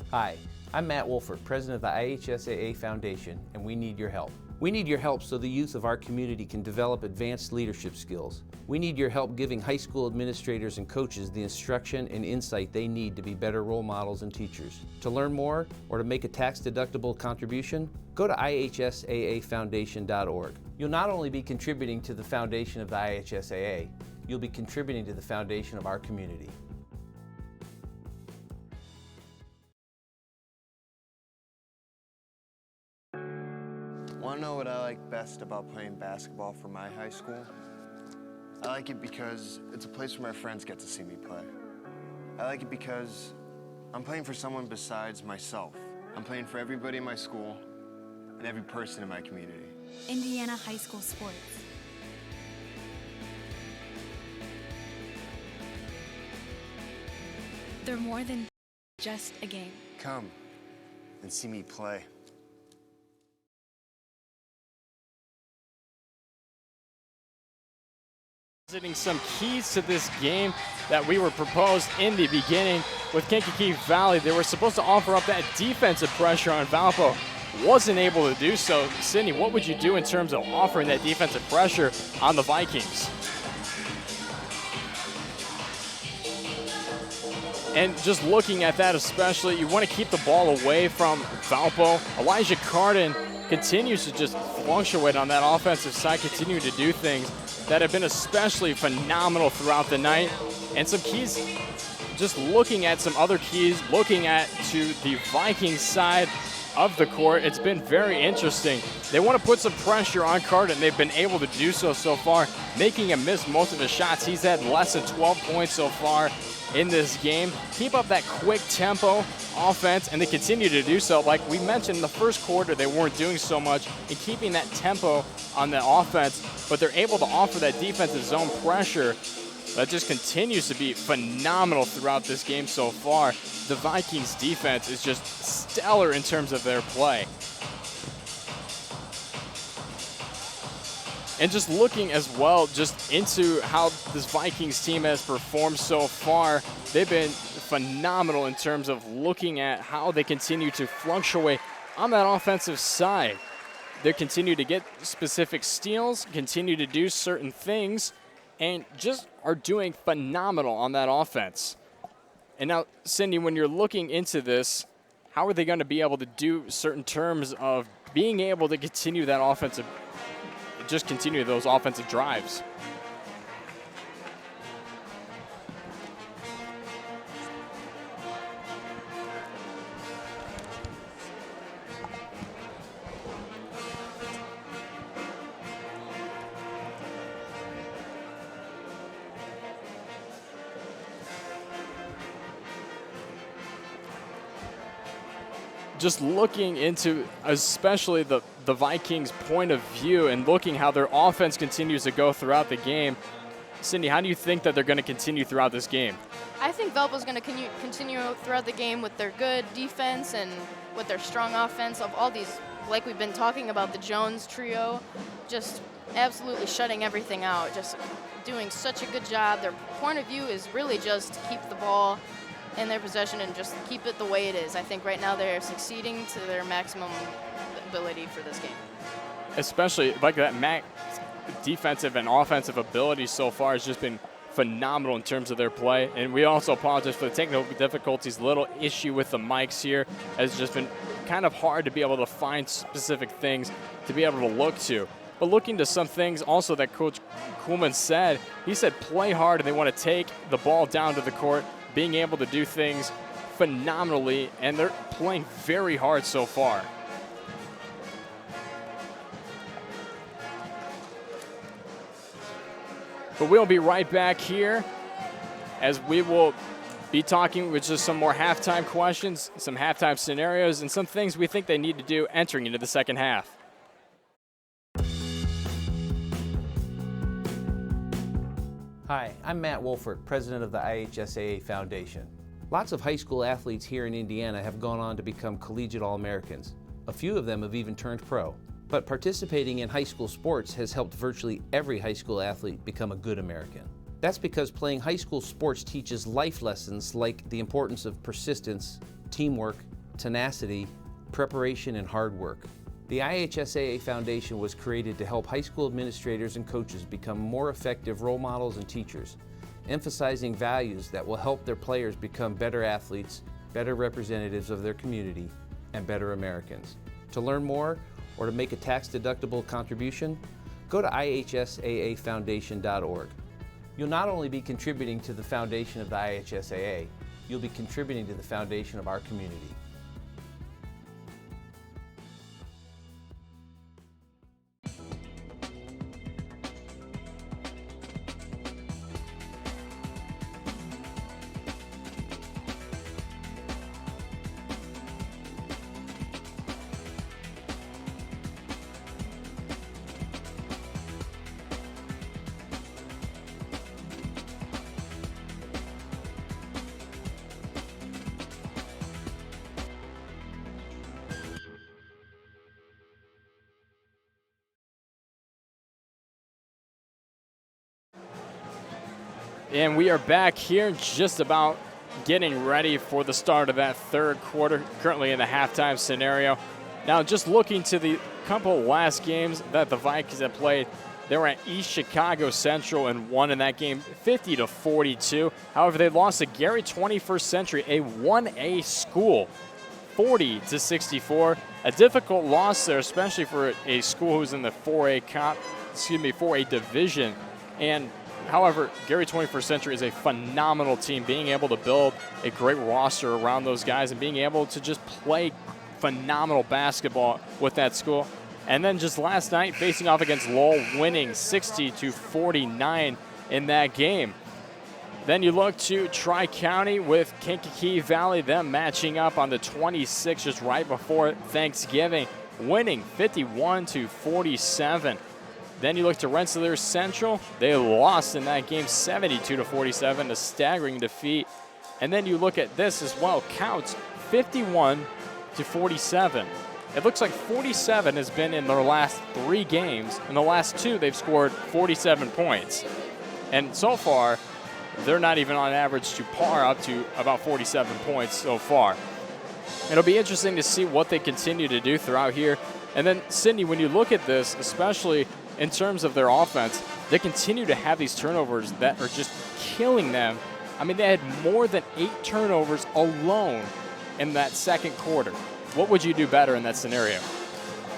Hi, I'm Matt Wolford, president of the IHSAA Foundation, and we need your help. We need your help so the youth of our community can develop advanced leadership skills. We need your help giving high school administrators and coaches the instruction and insight they need to be better role models and teachers. To learn more or to make a tax-deductible contribution, go to ihsaafoundation.org. You'll not only be contributing to the foundation of the IHSAA, you'll be contributing to the foundation of our community. Want to know what I like best about playing basketball for my high school? I like it because it's a place where my friends get to see me play. I like it because I'm playing for someone besides myself. I'm playing for everybody in my school and every person in my community. Indiana High School Sports. They're more than just a game. Come and see me play. Visiting some keys to this game that we were proposed in the beginning with Kankakee Valley. They were supposed to offer up that defensive pressure on Valpo. Wasn't able to do so. Sydney, what would you do in terms of offering that defensive pressure on the Vikings? And just looking at that especially, you want to keep the ball away from Valpo. Elijah Carden continues to just fluctuate on that offensive side, continuing to do things that have been especially phenomenal throughout the night. And some keys, just looking at some other keys, looking at to the Vikings side of the court, it's been very interesting. They want to put some pressure on Carter, and they've been able to do so far, making him miss most of his shots. He's had less than 12 points so far in this game. Keep up that quick tempo offense, and they continue to do so. Like we mentioned in the first quarter, they weren't doing so much in keeping that tempo on the offense, but they're able to offer that defensive zone pressure that just continues to be phenomenal throughout this game so far. The Vikings defense is just stellar in terms of their play. And just looking as well just into how this Vikings team has performed so far, they've been phenomenal in terms of looking at how they continue to fluctuate on that offensive side. They continue to get specific steals, continue to do certain things, and just are doing phenomenal on that offense. And now, Cindy, when you're looking into this, how are they going to be able to do certain terms of being able to continue that offensive, just continue those offensive drives? Just looking into especially the Vikings' point of view and looking how their offense continues to go throughout the game, Cindy, how do you think that they're going to continue throughout this game? I think Valpo's going to continue throughout the game with their good defense and with their strong offense of all these, like we've been talking about, the Jones trio, just absolutely shutting everything out, just doing such a good job. Their point of view is really just keep the ball in their possession and just keep it the way it is. I think right now they're succeeding to their maximum ability for this game. Especially like that defensive and offensive ability so far has just been phenomenal in terms of their play. And we also apologize for the technical difficulties. Little issue with the mics here has just been kind of hard to be able to find specific things to be able to look to. But looking to some things also that Coach Kuhlman said, he said play hard and they want to take the ball down to the court, being able to do things phenomenally, and they're playing very hard so far. But we'll be right back here as we will be talking with just some more halftime questions, some halftime scenarios, and some things we think they need to do entering into the second half. Hi, I'm Matt Wolfert, president of the IHSAA Foundation. Lots of high school athletes here in Indiana have gone on to become collegiate All-Americans. A few of them have even turned pro. But participating in high school sports has helped virtually every high school athlete become a good American. That's because playing high school sports teaches life lessons like the importance of persistence, teamwork, tenacity, preparation, and hard work. The IHSAA Foundation was created to help high school administrators and coaches become more effective role models and teachers, emphasizing values that will help their players become better athletes, better representatives of their community, and better Americans. To learn more or to make a tax-deductible contribution, go to ihsaafoundation.org. You'll not only be contributing to the foundation of the IHSAA, you'll be contributing to the foundation of our community. And we are back here just about getting ready for the start of that third quarter, currently in the halftime scenario. Now, just looking to the couple last games that the Vikings have played, they were at East Chicago Central and won in that game 50-42. However, they lost to Gary 21st Century, a 1A school, 40-64. A difficult loss there, especially for a school who's in the 4A division. And However, Gary 21st Century is a phenomenal team, being able to build a great roster around those guys and being able to just play phenomenal basketball with that school. And then just last night, facing off against Lowell, winning 60-49 in that game. Then you look to Tri-County with Kankakee Valley, them matching up on the 26th just right before Thanksgiving, winning 51-47. Then you look to Rensselaer Central. They lost in that game 72-47, a staggering defeat. And then you look at this as well, Couts 51-47. It looks like 47 has been in their last 3 games. In the last 2, they've scored 47 points. And so far, they're not even on average to par, up to about 47 points so far. It'll be interesting to see what they continue to do throughout here. And then, Sydney, when you look at this, especially in terms of their offense, they continue to have these turnovers that are just killing them. I mean, they had more than 8 turnovers alone in that second quarter. What would you do better in that scenario?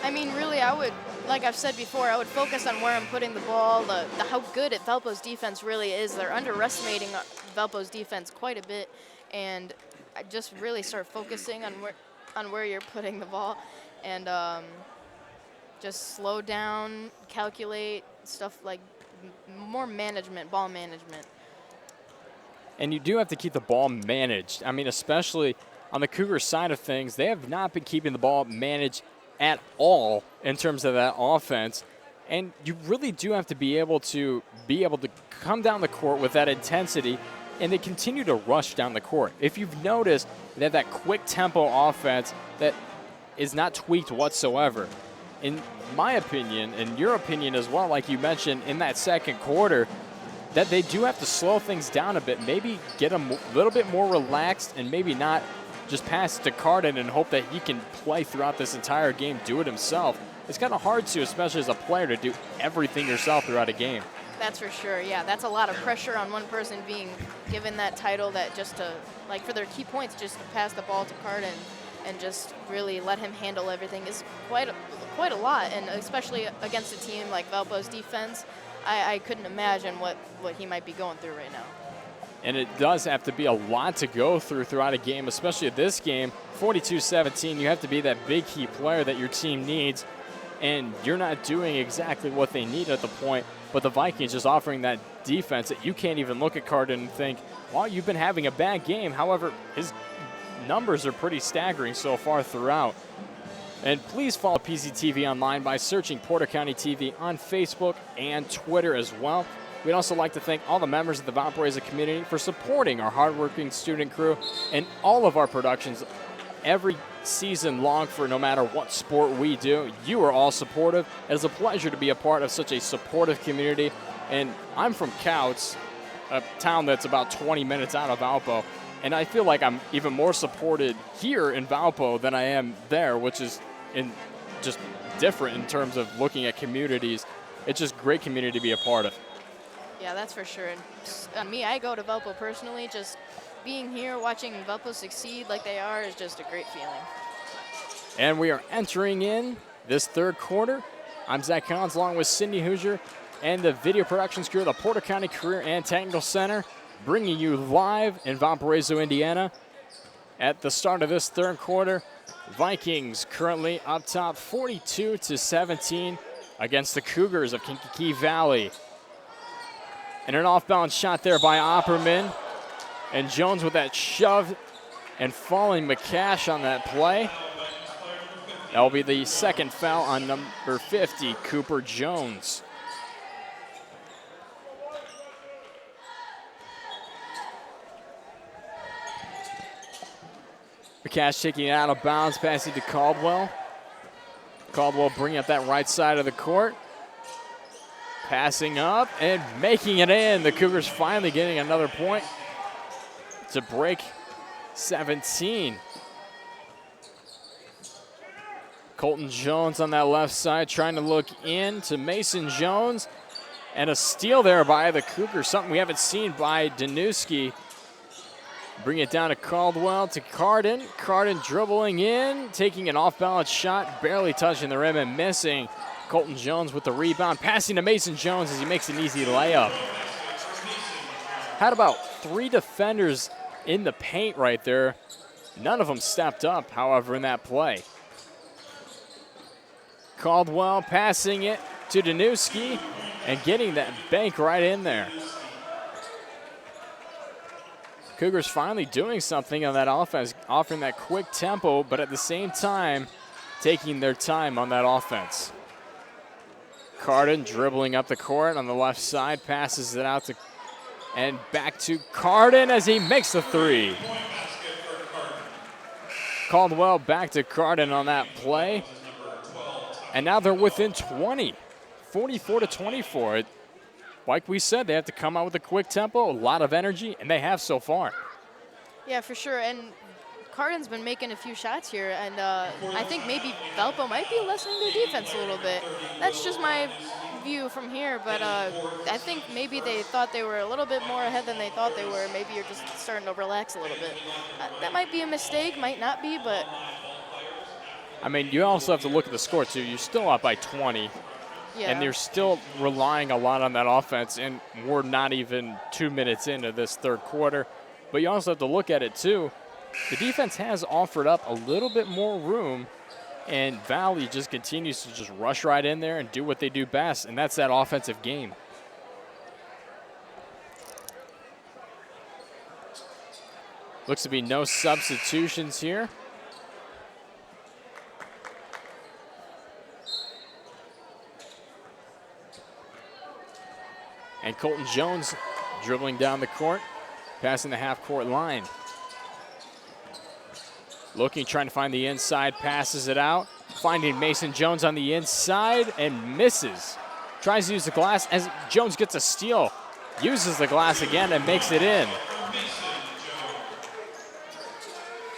I mean, really, I would, like I've said before, I would focus on where I'm putting the ball, how good Valpo's defense really is. They're underestimating Valpo's defense quite a bit, and I just really start focusing on where you're putting the ball, and just slow down, calculate, stuff like more management, ball management. And you do have to keep the ball managed. I mean, especially on the Cougars side of things, they have not been keeping the ball managed at all in terms of that offense. And you really do have to be able to come down the court with that intensity, and they continue to rush down the court. If you've noticed, they have that quick tempo offense that is not tweaked whatsoever. In my opinion, and your opinion as well, like you mentioned in that second quarter, that they do have to slow things down a bit, maybe get them a little bit more relaxed and maybe not just pass it to Carden and hope that he can play throughout this entire game, do it himself. It's kind of hard to, especially as a player, to do everything yourself throughout a game. That's for sure, yeah. That's a lot of pressure on one person being given that title, that just to, like, for their key points, just to pass the ball to Carden and just really let him handle everything is quite a lot, and especially against a team like Valpo's defense, I couldn't imagine what he might be going through right now. And it does have to be a lot to go throughout a game, especially this game. 42-17, you have to be that big key player that your team needs, and you're not doing exactly what they need at the point. But the Vikings just offering that defense that you can't even look at Carden and think, well, you've been having a bad game. However, his numbers are pretty staggering so far throughout. And please follow PCTV Online by searching Porter County TV on Facebook and Twitter as well. We'd also like to thank all the members of the Valparaiso community for supporting our hardworking student crew and all of our productions every season long for no matter what sport we do. You are all supportive. It is a pleasure to be a part of such a supportive community. And I'm from Couts, a town that's about 20 minutes out of Valpo. And I feel like I'm even more supported here in Valpo than I am there, which is just different in terms of looking at communities. It's just great community to be a part of. Yeah, that's for sure. And me, I go to Valpo personally. Just being here, watching Valpo succeed like they are is just a great feeling. And we are entering in this third quarter. I'm Zach Collins along with Cindy Hoosier and the video productions crew of the Porter County Career and Technical Center, bringing you live in Valparaiso, Indiana. At the start of this third quarter, Vikings currently up top 42-17 against the Cougars of Kankakee Valley. And an off-balance shot there by Opperman. And Jones with that shove and falling McCash on that play. That will be the second foul on number 50, Cooper Jones. McCash taking it out of bounds, passing to Caldwell. Caldwell bringing up that right side of the court. Passing up and making it in. The Cougars finally getting another point to break 17. Colton Jones on that left side trying to look in to Mason Jones. And a steal there by the Cougars, something we haven't seen by Danuski. Bring it down to Caldwell to Carden. Carden dribbling in, taking an off-balance shot, barely touching the rim and missing. Colton Jones with the rebound, passing to Mason Jones as he makes an easy layup. Had about 3 defenders in the paint right there. None of them stepped up, however, in that play. Caldwell passing it to Danuski and getting that bank right in there. Cougars finally doing something on that offense, offering that quick tempo, but at the same time, taking their time on that offense. Carden dribbling up the court on the left side, passes it out to, and back to Carden as he makes the three. Caldwell back to Carden on that play. And now they're within 20, 44-24. Like we said, they have to come out with a quick tempo, a lot of energy, and they have so far. Yeah, for sure. And Carden's been making a few shots here, and I think maybe Valpo might be lessening their defense a little bit. That's just my view from here, but I think maybe they thought they were a little bit more ahead than they thought they were. Maybe you're just starting to relax a little bit. That might be a mistake, might not be, but... I mean, you also have to look at the score, too. You're still up by 20. Yeah. And they're still relying a lot on that offense, and we're not even 2 minutes into this third quarter. But you also have to look at it, too. The defense has offered up a little bit more room, and Valley just continues to just rush right in there and do what they do best, and that's that offensive game. Looks to be no substitutions here. And Colton Jones dribbling down the court, passing the half-court line. Looking, trying to find the inside, passes it out. Finding Mason Jones on the inside and misses. Tries to use the glass as Jones gets a steal. Uses the glass again and makes it in.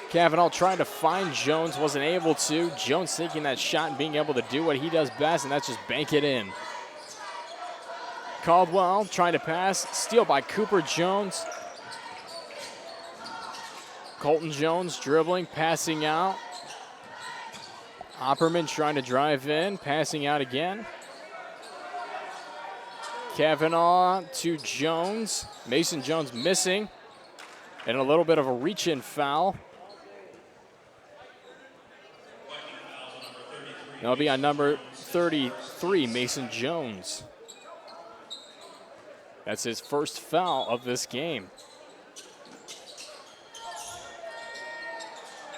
Cavanaugh trying to find Jones, wasn't able to. Jones taking that shot and being able to do what he does best, and that's just bank it in. Caldwell trying to pass, steal by Cooper Jones. Colton Jones dribbling, passing out. Opperman trying to drive in, passing out again. Cavanaugh to Jones. Mason Jones missing. And a little bit of a reach-in foul. That'll be on number 33, Mason Jones. That's his first foul of this game.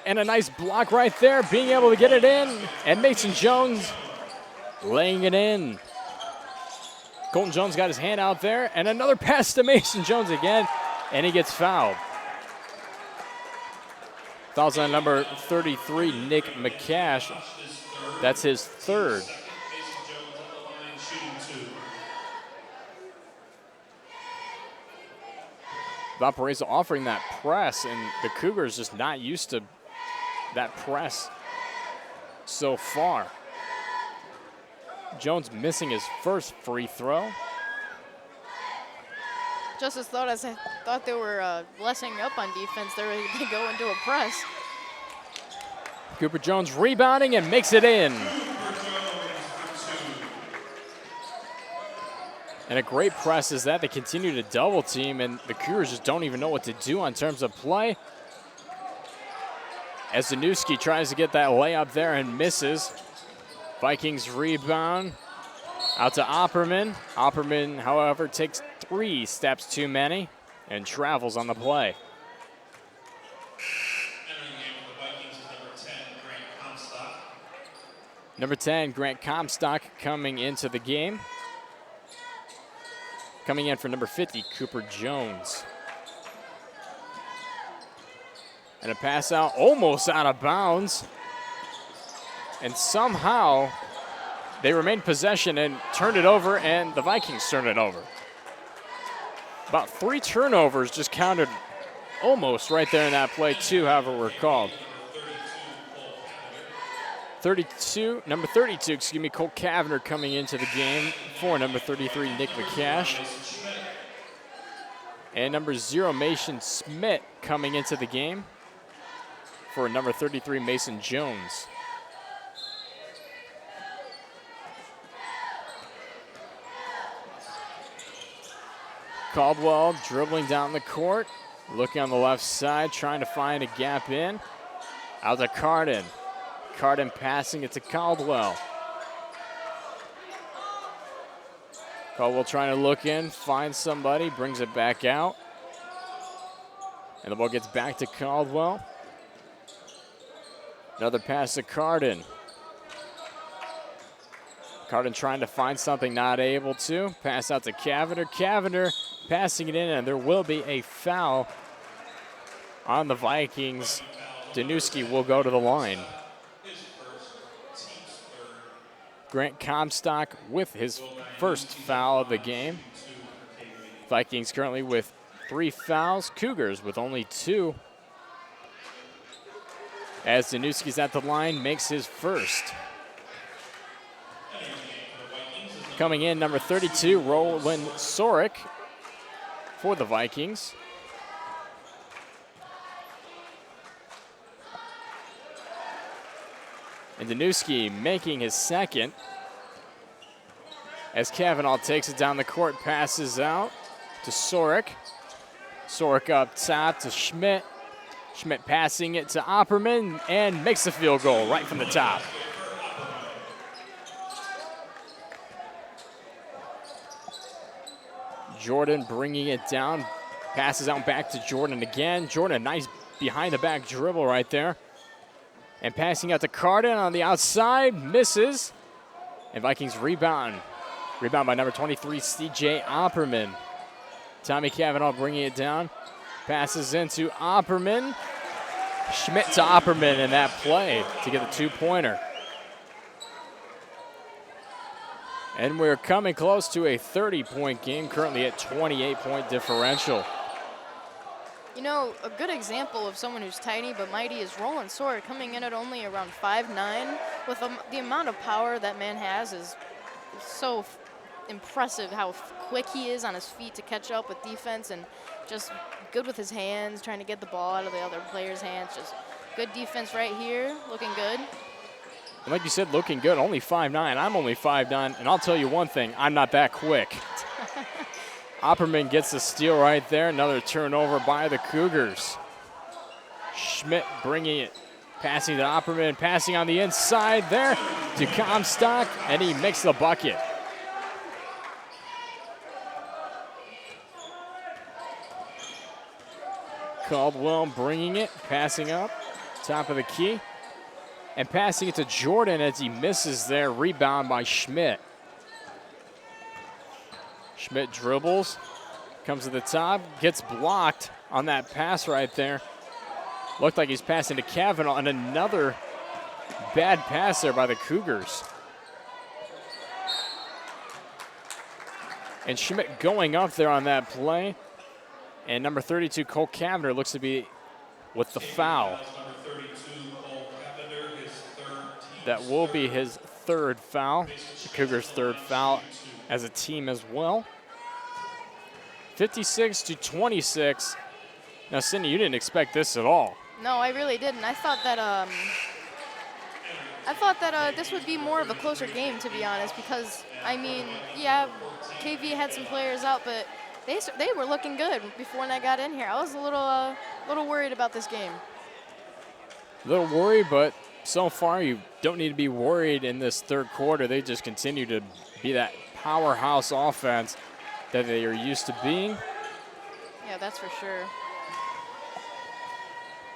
And a nice block right there, being able to get it in. And Mason Jones laying it in. Colton Jones got his hand out there, and another pass to Mason Jones again, and he gets fouled. Fouls on number 33, Nick McCash. That's his third. Valparaiso offering that press, and the Cougars just not used to that press so far. Jones missing his first free throw. Just as I thought they were lessening up on defense, they're ready to go into a press. Cooper Jones rebounding and makes it in. And a great press is that. They continue to double team, and the Cougars just don't even know what to do in terms of play. As Danuski tries to get that layup there and misses. Vikings rebound out to Opperman. Opperman, however, takes 3 steps too many and travels on the play. Number 10, Grant Comstock coming into the game. Coming in for number 50, Cooper Jones. And a pass out, almost out of bounds. And somehow they remained possession and turned it over, and the Vikings turned it over. About 3 turnovers just counted almost right there in that play, too, however were called. Number 32, Cole Kavanagh coming into the game for number 33, Nick McCash. And number 0, Mason Smith coming into the game for number 33, Mason Jones. Caldwell dribbling down the court, looking on the left side, trying to find a gap in. Out to Carden. Carden passing it to Caldwell. Caldwell trying to look in, find somebody, brings it back out. And the ball gets back to Caldwell. Another pass to Carden. Carden trying to find something, not able to. Pass out to Cavender. Cavender passing it in, and there will be a foul on the Vikings. Danuski will go to the line. Grant Comstock with his first foul of the game. Vikings currently with 3 fouls. Cougars with only 2. As Danuski's at the line, makes his first. Coming in, number 32, Roland Sorick for the Vikings. And Danuski making his second. As Kavanaugh takes it down the court, passes out to Sorick. Sorick up top to Schmidt. Schmidt passing it to Opperman and makes the field goal right from the top. Jordan bringing it down, passes out back to Jordan again. Jordan, a nice behind the back dribble right there. And passing out to Carden on the outside, misses. And Vikings rebound. Rebound by number 23, CJ Opperman. Tommy Cavanaugh bringing it down. Passes into Opperman. Schmidt to Opperman in that play to get the 2-pointer. And we're coming close to a 30-point game, currently at 28-point differential. You know, a good example of someone who's tiny but mighty is Roland Sorick, coming in at only around 5'9". With the amount of power that man has is so impressive how quick he is on his feet to catch up with defense, and just good with his hands, trying to get the ball out of the other player's hands. Just good defense right here, looking good. And like you said, looking good, only 5'9". I'm only 5'9", and I'll tell you one thing, I'm not that quick. Opperman gets the steal right there. Another turnover by the Cougars. Schmidt bringing it, passing to Opperman, passing on the inside there to Comstock, and he makes the bucket. Caldwell bringing it, passing up, top of the key, and passing it to Jordan as he misses there. Rebound by Schmidt. Schmidt dribbles, comes to the top, gets blocked on that pass right there. Looked like he's passing to Kavanaugh, and another bad pass there by the Cougars. And Schmidt going up there on that play. And number 32, Cole Cavender, looks to be with the foul. That will be his third foul, the Cougars' third foul as a team as well. 56-26. Now, Cindy, you didn't expect this at all. No, I really didn't. I thought that this would be more of a closer game, to be honest, because, I mean, yeah, KV had some players out, but they were looking good before when I got in here. I was a little worried about this game. A little worried, but so far you don't need to be worried in this third quarter. They just continue to be that powerhouse offense that they are used to being. Yeah, that's for sure.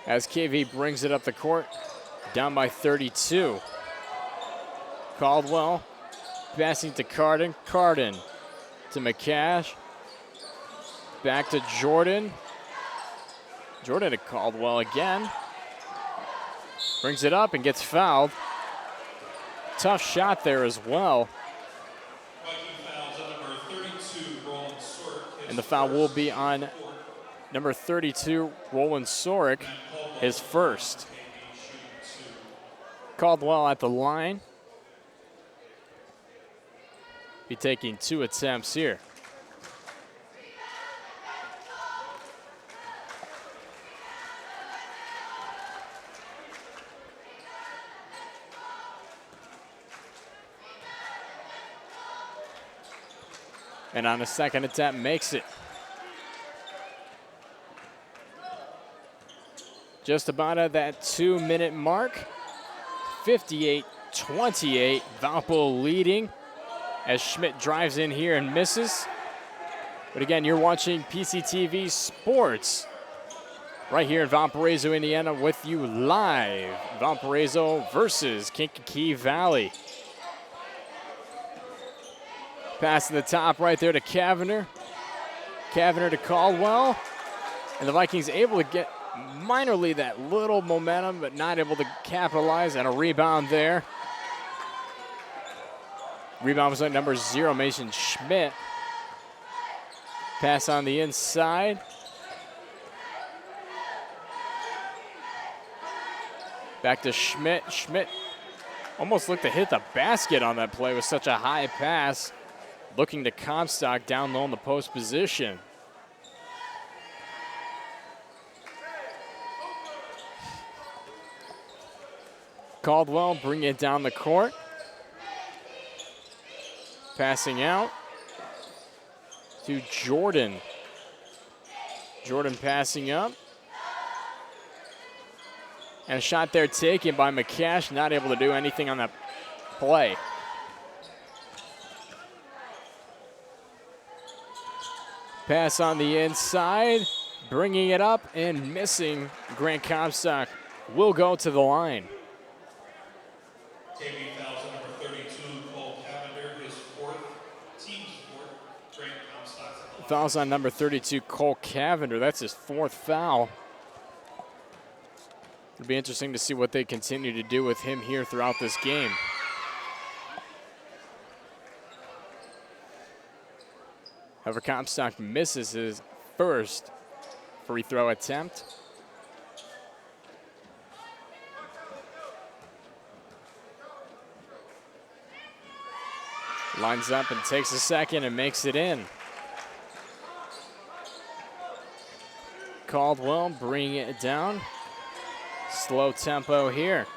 As KV brings it up the court, down by 32. Caldwell passing to Carden. Carden to McCash. Back to Jordan. Jordan to Caldwell again. Brings it up and gets fouled. Tough shot there as well. And the foul will be on number 32, Roland Sorick, his first. Caldwell at the line. Be taking 2 attempts here. And on the second attempt, makes it. Just about at that 2-minute mark. 58-28, Valpo leading as Schmidt drives in here and misses. But again, you're watching PCTV Sports right here in Valparaiso, Indiana, with you live. Valparaiso versus Kankakee Valley. Pass to the top right there to Cavanagh. Cavanagh to Caldwell. And the Vikings able to get minorly that little momentum, but not able to capitalize, and a rebound there. Rebound was on number 0, Mason Schmidt. Pass on the inside. Back to Schmidt. Schmidt almost looked to hit the basket on that play with such a high pass. Looking to Comstock down low in the post position. Caldwell bringing it down the court. Passing out to Jordan. Jordan passing up. And a shot there taken by McCash, not able to do anything on that play. Pass on the inside, bringing it up and missing. Grant Comstock will go to the line. Team fouls on number 32, Cole Cavender, his 4th, team's 4th. Grant Comstock. Fouls on number 32, Cole Cavender. That's his 4th foul. It'll be interesting to see what they continue to do with him here throughout this game. However, Comstock misses his first free throw attempt. Lines up and takes a second and makes it in. Caldwell bringing it down. Slow tempo here.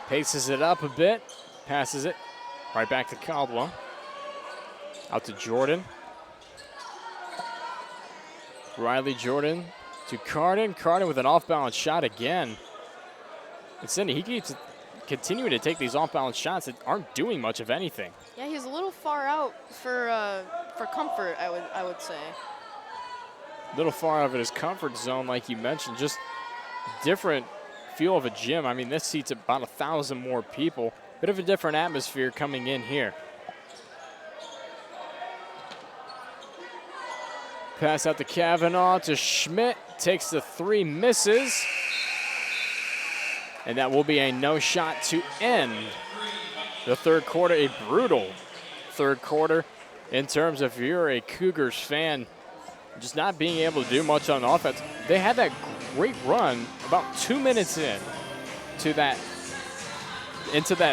Paces it up a bit. Passes it right back to Caldwell. Out to Jordan. Riley Jordan to Carden. Carden with an off-balance shot again. And Cindy, he keeps continuing to take these off-balance shots that aren't doing much of anything. Yeah, he's a little far out for comfort, I would say. A little far out of his comfort zone, like you mentioned. Just different feel of a gym. I mean, this seats about 1,000 more people. Bit of a different atmosphere coming in here. Pass out to Kavanaugh to Schmidt. Takes the 3, misses. And that will be a no shot to end the third quarter. A brutal third quarter in terms of if you're a Cougars fan, just not being able to do much on offense. They had that great run about 2 minutes into that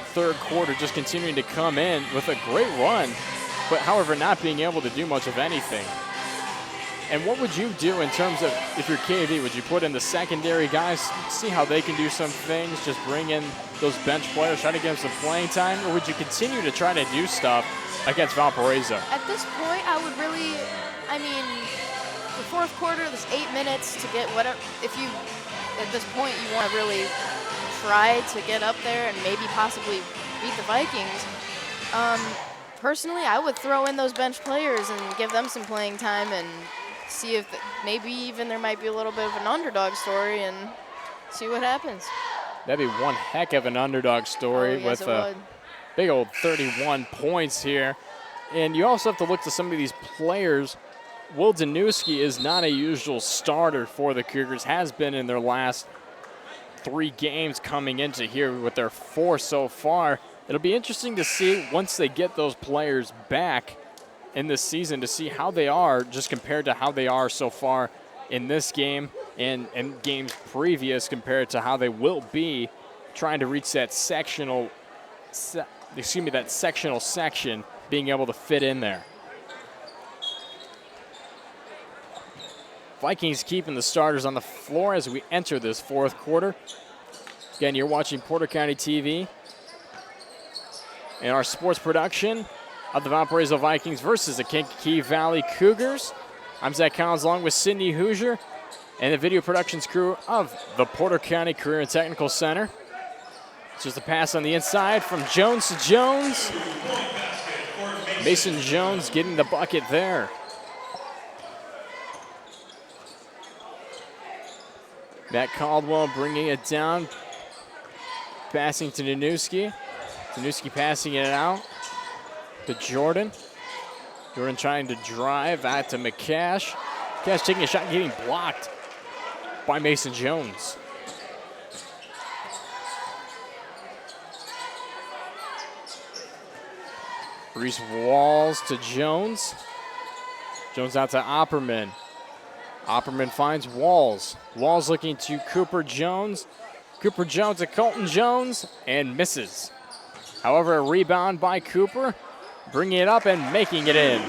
third quarter, just continuing to come in with a great run, but however, not being able to do much of anything. And what would you do in terms of, if you're KV, would you put in the secondary guys, see how they can do some things, just bring in those bench players, try to give them some playing time, or would you continue to try to do stuff against Valparaiso? At this point, I would really, the fourth quarter, there's 8 minutes to get whatever. If you, at this point, you want to really try to get up there and maybe possibly beat the Vikings, personally, I would throw in those bench players and give them some playing time and see if maybe even there might be a little bit of an underdog story and see what happens. That'd be one heck of an underdog story with a big old 31 points here. And you also have to look to some of these players. Will Danuski is not a usual starter for the Cougars, has been in their last 3 games coming into here with their 4 so far. It'll be interesting to see once they get those players back in this season to see how they are just compared to how they are so far in this game and games previous compared to how they will be trying to reach that sectional section, being able to fit in there. Vikings keeping the starters on the floor as we enter this fourth quarter. Again, you're watching Porter County TV and our sports production of the Valparaiso Vikings versus the Kankakee Valley Cougars. I'm Zach Collins along with Sydney Hoosier. and the video productions crew of the Porter County Career and Technical Center. It's just a pass on the inside from Jones to Jones. Mason Jones getting the bucket there. Matt Caldwell bringing it down. Passing to Danuski. Danuski passing it out to Jordan. Jordan trying to drive out to McCash. McCash taking a shot, getting blocked by Mason Jones. Reese Walls to Jones. Jones out to Opperman. Opperman finds Walls. Walls looking to Cooper Jones. Cooper Jones to Colton Jones and misses. However, a rebound by Cooper, bringing it up and making it in.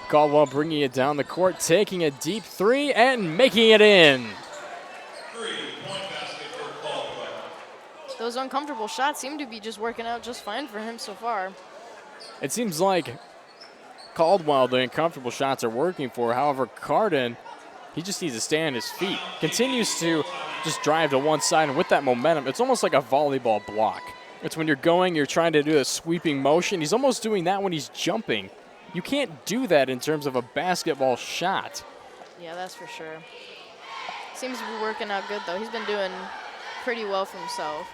Caldwell bringing it down the court, taking a deep three and making it in. Those uncomfortable shots seem to be just working out just fine for him so far. It seems like Caldwell, the uncomfortable shots are working for. However, Carden, he just needs to stay on his feet. Continues to just drive to one side, and with that momentum, it's almost like a volleyball block. It's when you're going, you're trying to do a sweeping motion. He's almost doing that when he's jumping. You can't do that in terms of a basketball shot. Yeah, that's for sure. Seems to be working out good, though. He's been doing pretty well for himself.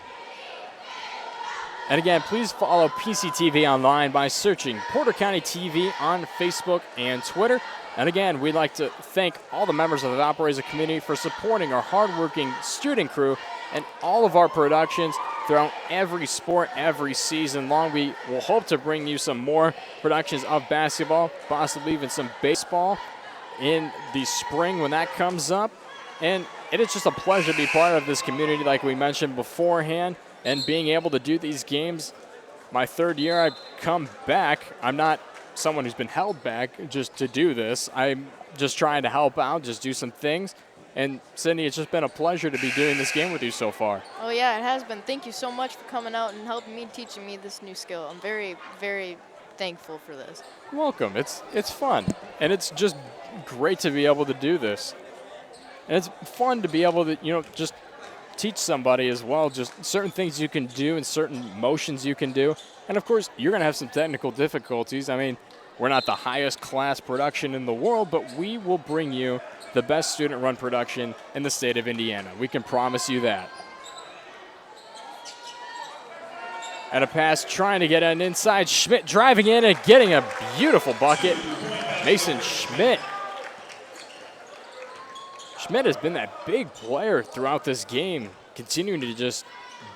And again, please follow PCTV online by searching Porter County TV on Facebook and Twitter. And again, we'd like to thank all the members of the Valparaiso community for supporting our hardworking student crew and all of our productions throughout every sport, every season long. We will hope to bring you some more productions of basketball, possibly even some baseball in the spring when that comes up. And it is just a pleasure to be part of this community like we mentioned beforehand. And being able to do these games, my third year I've come back. I'm not someone who's been held back just to do this. I'm just trying to help out, just do some things. And Sydney, it's just been a pleasure to be doing this game with you so far. Oh yeah, it has been. Thank you so much for coming out and helping me, teaching me this new skill. I'm very, very thankful for this. Welcome. It's fun. And it's just great to be able to do this. And it's fun to be able to, just teach somebody as well, just certain things you can do and certain motions you can do. And of course, you're going to have some technical difficulties. I mean, we're not the highest class production in the world, but we will bring you the best student run production in the state of Indiana. We can promise you that. And a pass trying to get an inside. Schmidt driving in and getting a beautiful bucket. Mason Schmidt. Schmidt has been that big player throughout this game, continuing to just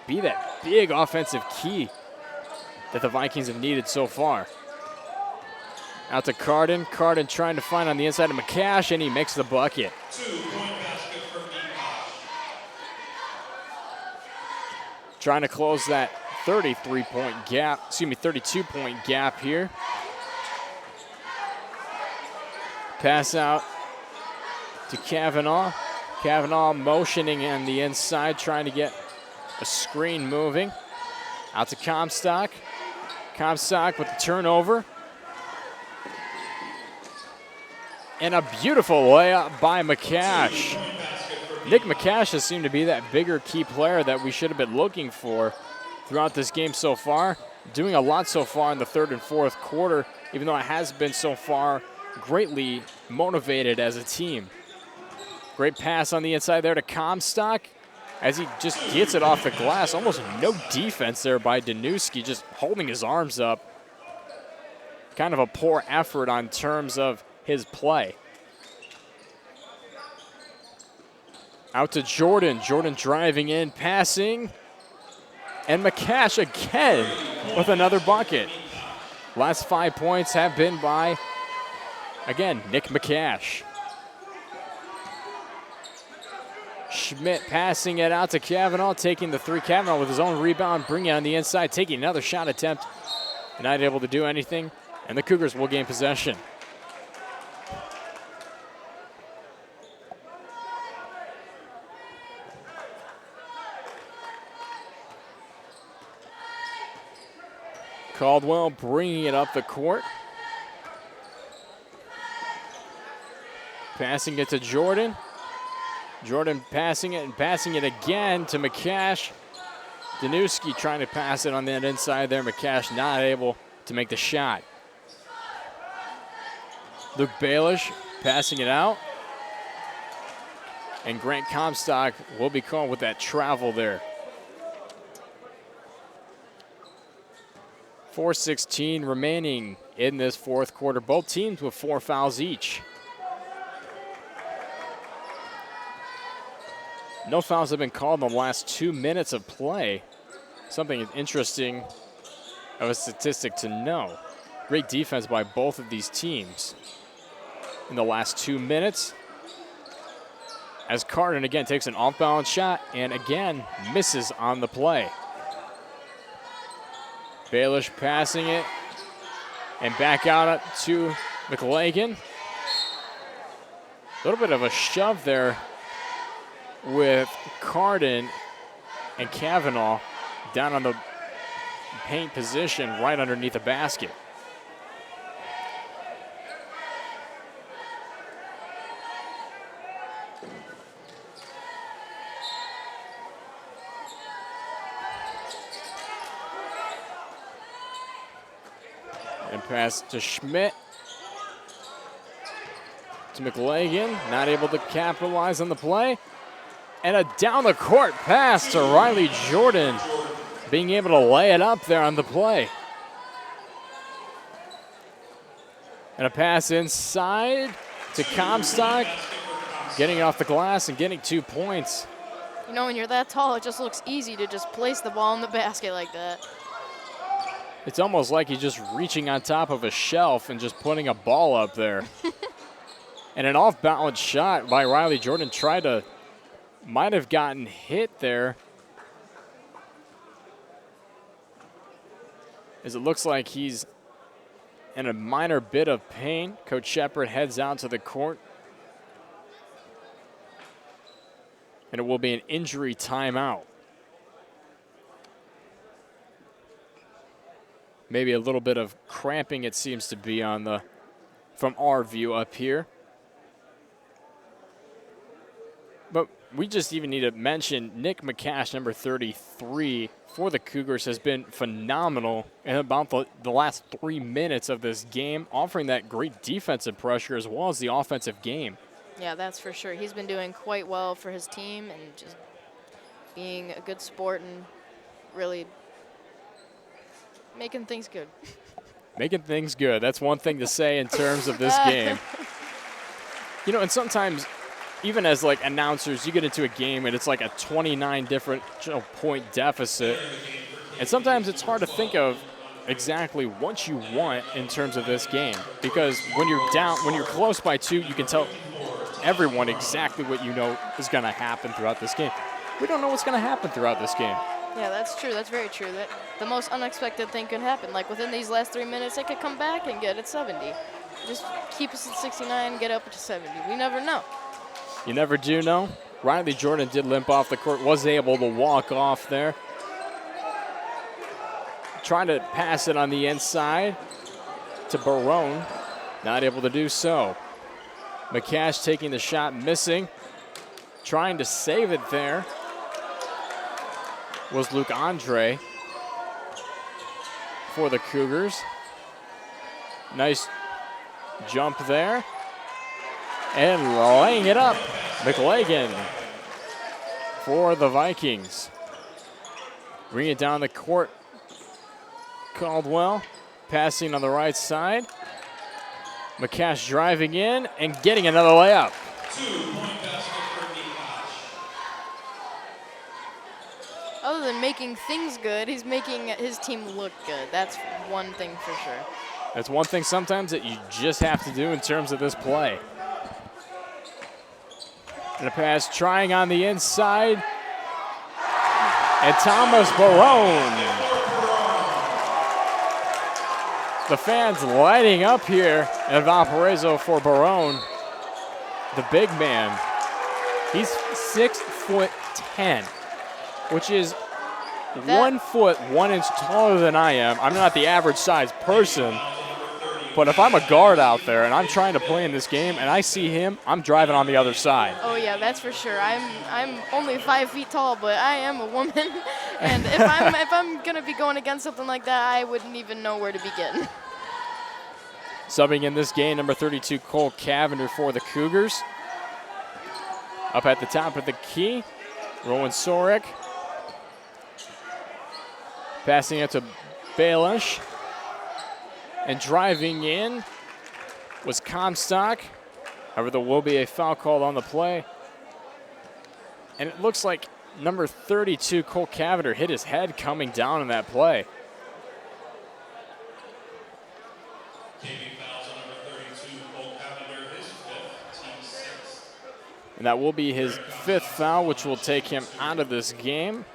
be that big offensive key that the Vikings have needed so far. Out to Carden. Carden trying to find on the inside of McCash, and he makes the bucket. 2-point basket for McCash. Trying to close that 32-point gap here. Pass out to Kavanaugh. Kavanaugh motioning on the inside, trying to get a screen moving. Out to Comstock. Comstock with the turnover. And a beautiful layup by McCash. Nick McCash has seemed to be that bigger key player that we should have been looking for throughout this game so far. Doing a lot so far in the third and fourth quarter, even though it has been so far greatly motivated as a team. Great pass on the inside there to Comstock as he just gets it off the glass. Almost no defense there by Danuski, just holding his arms up. Kind of a poor effort on terms of his play. Out to Jordan. Jordan driving in, passing. And McCash again with another bucket. Last 5 points have been by, again, Nick McCash. Schmidt passing it out to Kavanaugh, taking the three. Kavanaugh with his own rebound, bringing it on the inside, taking another shot attempt. Not able to do anything, and the Cougars will gain possession. Caldwell bringing it up the court. Passing it to Jordan. Jordan passing it and passing it again to McCash. Danuski trying to pass it on that inside there. McCash not able to make the shot. Luke Baelish passing it out. And Grant Comstock will be called with that travel there. 4:16 remaining in this fourth quarter. Both teams with 4 fouls each. No fouls have been called in the last 2 minutes of play. Something interesting of a statistic to know. Great defense by both of these teams in the last 2 minutes. As Carden again takes an off-balance shot and again misses on the play. Baelish passing it and back out to McLagan. A little bit of a shove there with Carden and Kavanaugh down on the paint position right underneath the basket. And pass to Schmidt. To McLagan, not able to capitalize on the play. And a down the court pass to Riley Jordan, being able to lay it up there on the play. And a pass inside to Comstock, getting it off the glass and getting 2 points. You know, when you're that tall, it just looks easy to just place the ball in the basket like that. It's almost like he's just reaching on top of a shelf and just putting a ball up there. And an off-balance shot by Riley Jordan might have gotten hit there. As it looks like he's in a minor bit of pain. Coach Shepard heads out to the court. And it will be an injury timeout. Maybe a little bit of cramping it seems to be from our view up here. But we just even need to mention Nick McCash, number 33, for the Cougars has been phenomenal in about the last 3 minutes of this game, offering that great defensive pressure as well as the offensive game. Yeah, that's for sure. He's been doing quite well for his team and just being a good sport and really making things good. Making things good. That's one thing to say in terms of this game. You know, and sometimes, even as like announcers, you get into a game and it's like a 29 different point deficit. And sometimes it's hard to think of exactly what you want in terms of this game. Because when you're down, when you're close by 2, you can tell everyone exactly what you know is going to happen throughout this game. We don't know what's going to happen throughout this game. Yeah, that's true. That's very true. That the most unexpected thing could happen. Like within these last 3 minutes, they could come back and get it 70. Just keep us at 69, get up to 70. We never know. You never do know. Riley Jordan did limp off the court, was able to walk off there. Trying to pass it on the inside to Barone. Not able to do so. McCash taking the shot, missing. Trying to save it there was Luke Andre for the Cougars. Nice jump there. And laying it up, McLagan for the Vikings. Bring it down the court. Caldwell passing on the right side. McCash driving in and getting another layup. 2-point basket for McCash. Other than making things good, he's making his team look good. That's one thing for sure. That's one thing sometimes that you just have to do in terms of this play. And a pass trying on the inside. And Thomas Barone. The fans lighting up here at Valparaiso for Barone, the big man. He's 6'10", which is 1 foot 1 inch taller than I am. I'm not the average size person. But if I'm a guard out there and I'm trying to play in this game and I see him, I'm driving on the other side. Oh yeah, that's for sure. I'm only 5 feet tall, but I am a woman, and if I'm gonna be going against something like that, I wouldn't even know where to begin. Subbing in this game, number 32, Cole Cavender for the Cougars. Up at the top of the key, Rowan Sorek. Passing it to Baelish. And driving in was Comstock. However, there will be a foul called on the play. And it looks like number 32, Cole Cavender, hit his head coming down in that play. And that will be his 5th foul, which will take him out of this game.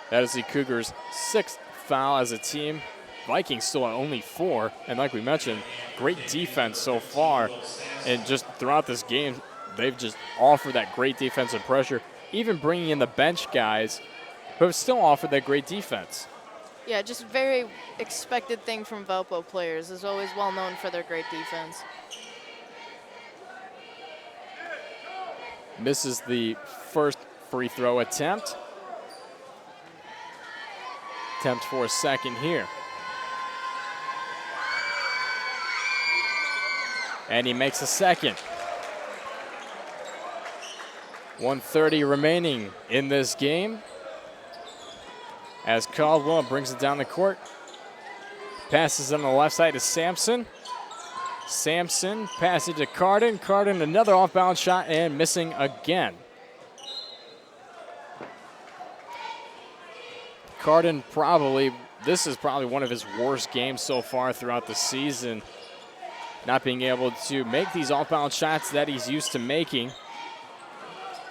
That is the Cougars' 6th foul as a team. Vikings still at only 4, and like we mentioned, great defense so far. And just throughout this game, they've just offered that great defensive pressure, even bringing in the bench guys who have still offered that great defense. Yeah, just very expected thing from Valpo players. Is always well known for their great defense. Misses the first free throw attempt. Attempt for a second here. And he makes a second. 1:30 remaining in this game. As Caldwell brings it down the court. Passes on the left side to Sampson. Sampson passing to Carden. Carden another off-balance shot and missing again. Carden this is probably one of his worst games so far throughout the season. Not being able to make these off-balance shots that he's used to making.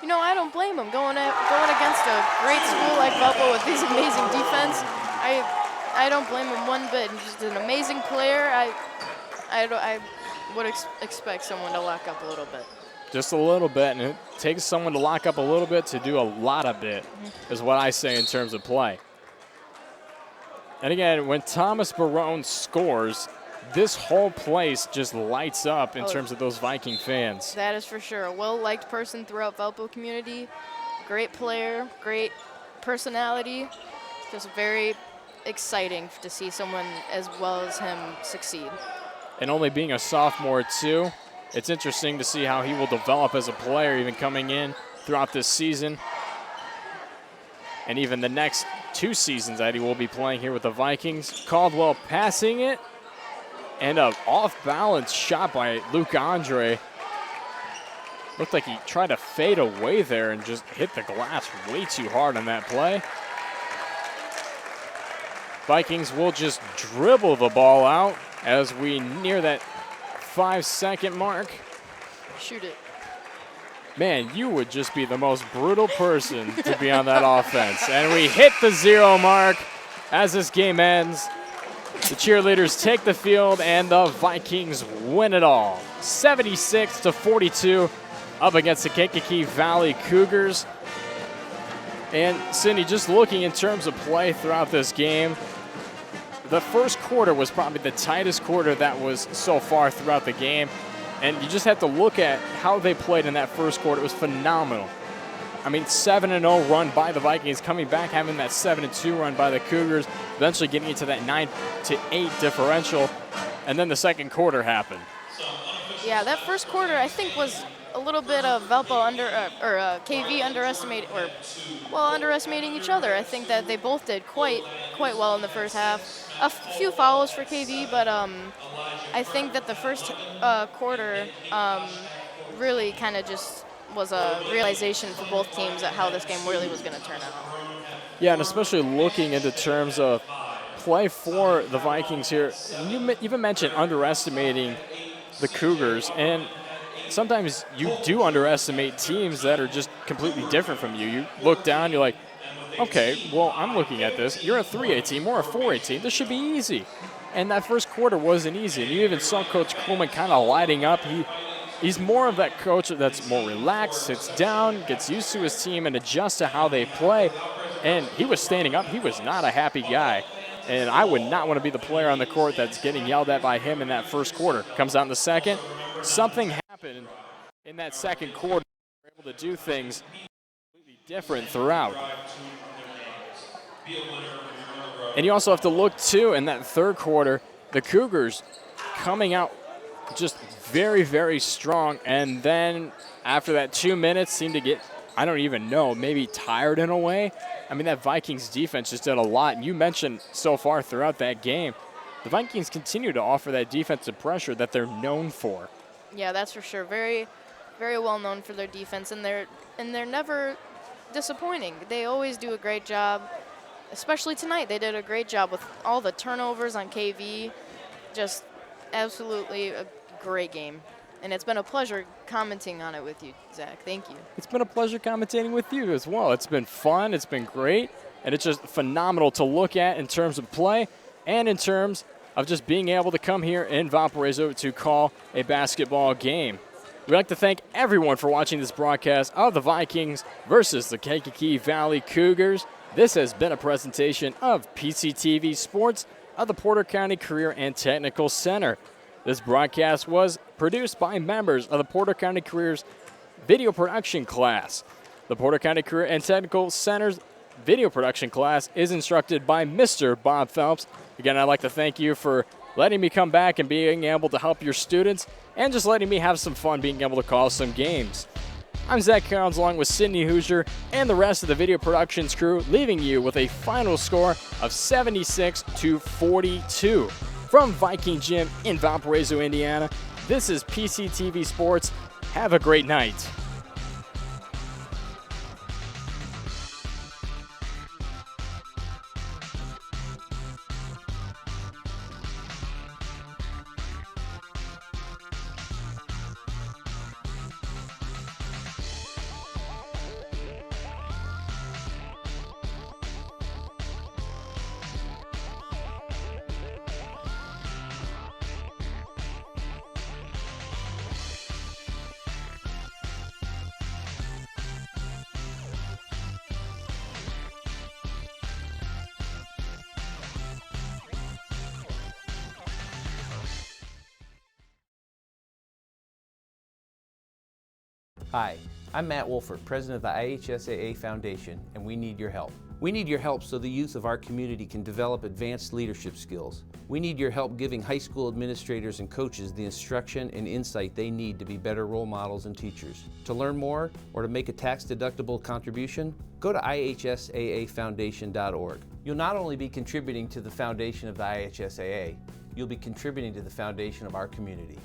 You know, I don't blame him going against a great school like Valpo with these amazing defense. I don't blame him one bit. He's just an amazing player. I would expect someone to lock up a little bit. Just a little bit, and it takes someone to lock up a little bit to do a lot of it, is what I say in terms of play. And again, when Thomas Barone scores, this whole place just lights up in terms of those Viking fans. That is for sure. A well-liked person throughout Valpo community. Great player, great personality. Just very exciting to see someone as well as him succeed. And only being a sophomore too, it's interesting to see how he will develop as a player even coming in throughout this season. And even the next 2 seasons that he will be playing here with the Vikings. Caldwell passing it. And an off-balance shot by Luke Andre. Looked like he tried to fade away there and just hit the glass way too hard on that play. Vikings will just dribble the ball out as we near that 5-second mark. Shoot it. Man, you would just be the most brutal person to be on that offense. And we hit the 0 mark as this game ends. The cheerleaders take the field, and the Vikings win it all. 76-42 up against the Kankakee Valley Cougars. And Cindy, just looking in terms of play throughout this game, the first quarter was probably the tightest quarter that was so far throughout the game. And you just have to look at how they played in that first quarter. It was phenomenal. I mean, 7-0 run by the Vikings, coming back, having that 7-2 run by the Cougars, eventually getting into that 9-8 differential, and then the second quarter happened. Yeah, that first quarter I think was a little bit of Valpo KV underestimating each other. I think that they both did quite well in the first half. A few fouls for KV, but I think that the first quarter really kind of just was a realization for both teams at how this game really was going to turn out. Yeah, and especially looking into terms of play for the Vikings here. You even mentioned underestimating the Cougars, and sometimes you do underestimate teams that are just completely different from you. You look down, you're like, okay, well, I'm looking at this. You're a 3A team, we're a 4A team. This should be easy. And that first quarter wasn't easy. And you even saw Coach Coleman kind of lighting up. He's more of that coach that's more relaxed, sits down, gets used to his team, and adjusts to how they play. and he was standing up. He was not a happy guy. And I would not want to be the player on the court that's getting yelled at by him in that first quarter. Comes out in the second. Something happened in that second quarter. They were able to do things completely different throughout. And you also have to look, too, in that third quarter, the Cougars coming out just very, very strong. And then after that 2 minutes, seemed to get, I don't even know, maybe tired in a way. I mean, that Vikings defense just did a lot. And you mentioned so far throughout that game, the Vikings continue to offer that defensive pressure that they're known for. Yeah, that's for sure. Very, very well known for their defense, and they're never disappointing. They always do a great job. Especially tonight, they did a great job with all the turnovers on KV. Just absolutely a great game. And it's been a pleasure commenting on it with you, Zach. Thank you. It's been a pleasure commentating with you as well. It's been fun. It's been great. And it's just phenomenal to look at in terms of play and in terms of just being able to come here in Valparaiso to call a basketball game. We'd like to thank everyone for watching this broadcast of the Vikings versus the Kankakee Valley Cougars. This has been a presentation of PCTV Sports of the Porter County Career and Technical Center. This broadcast was produced by members of the Porter County Careers video production class. The Porter County Career and Technical Center's video production class is instructed by Mr. Bob Phelps. Again, I'd like to thank you for letting me come back and being able to help your students and just letting me have some fun being able to call some games. I'm Zach Carroll along with Sydney Hoosier and the rest of the video productions crew, leaving you with a final score of 76-42. From Viking Gym in Valparaiso, Indiana, this is PCTV Sports. Have a great night. Hi, I'm Matt Wolford, president of the IHSAA Foundation, and we need your help. We need your help so the youth of our community can develop advanced leadership skills. We need your help giving high school administrators and coaches the instruction and insight they need to be better role models and teachers. To learn more or to make a tax-deductible contribution, go to ihsaafoundation.org. You'll not only be contributing to the foundation of the IHSAA, you'll be contributing to the foundation of our community.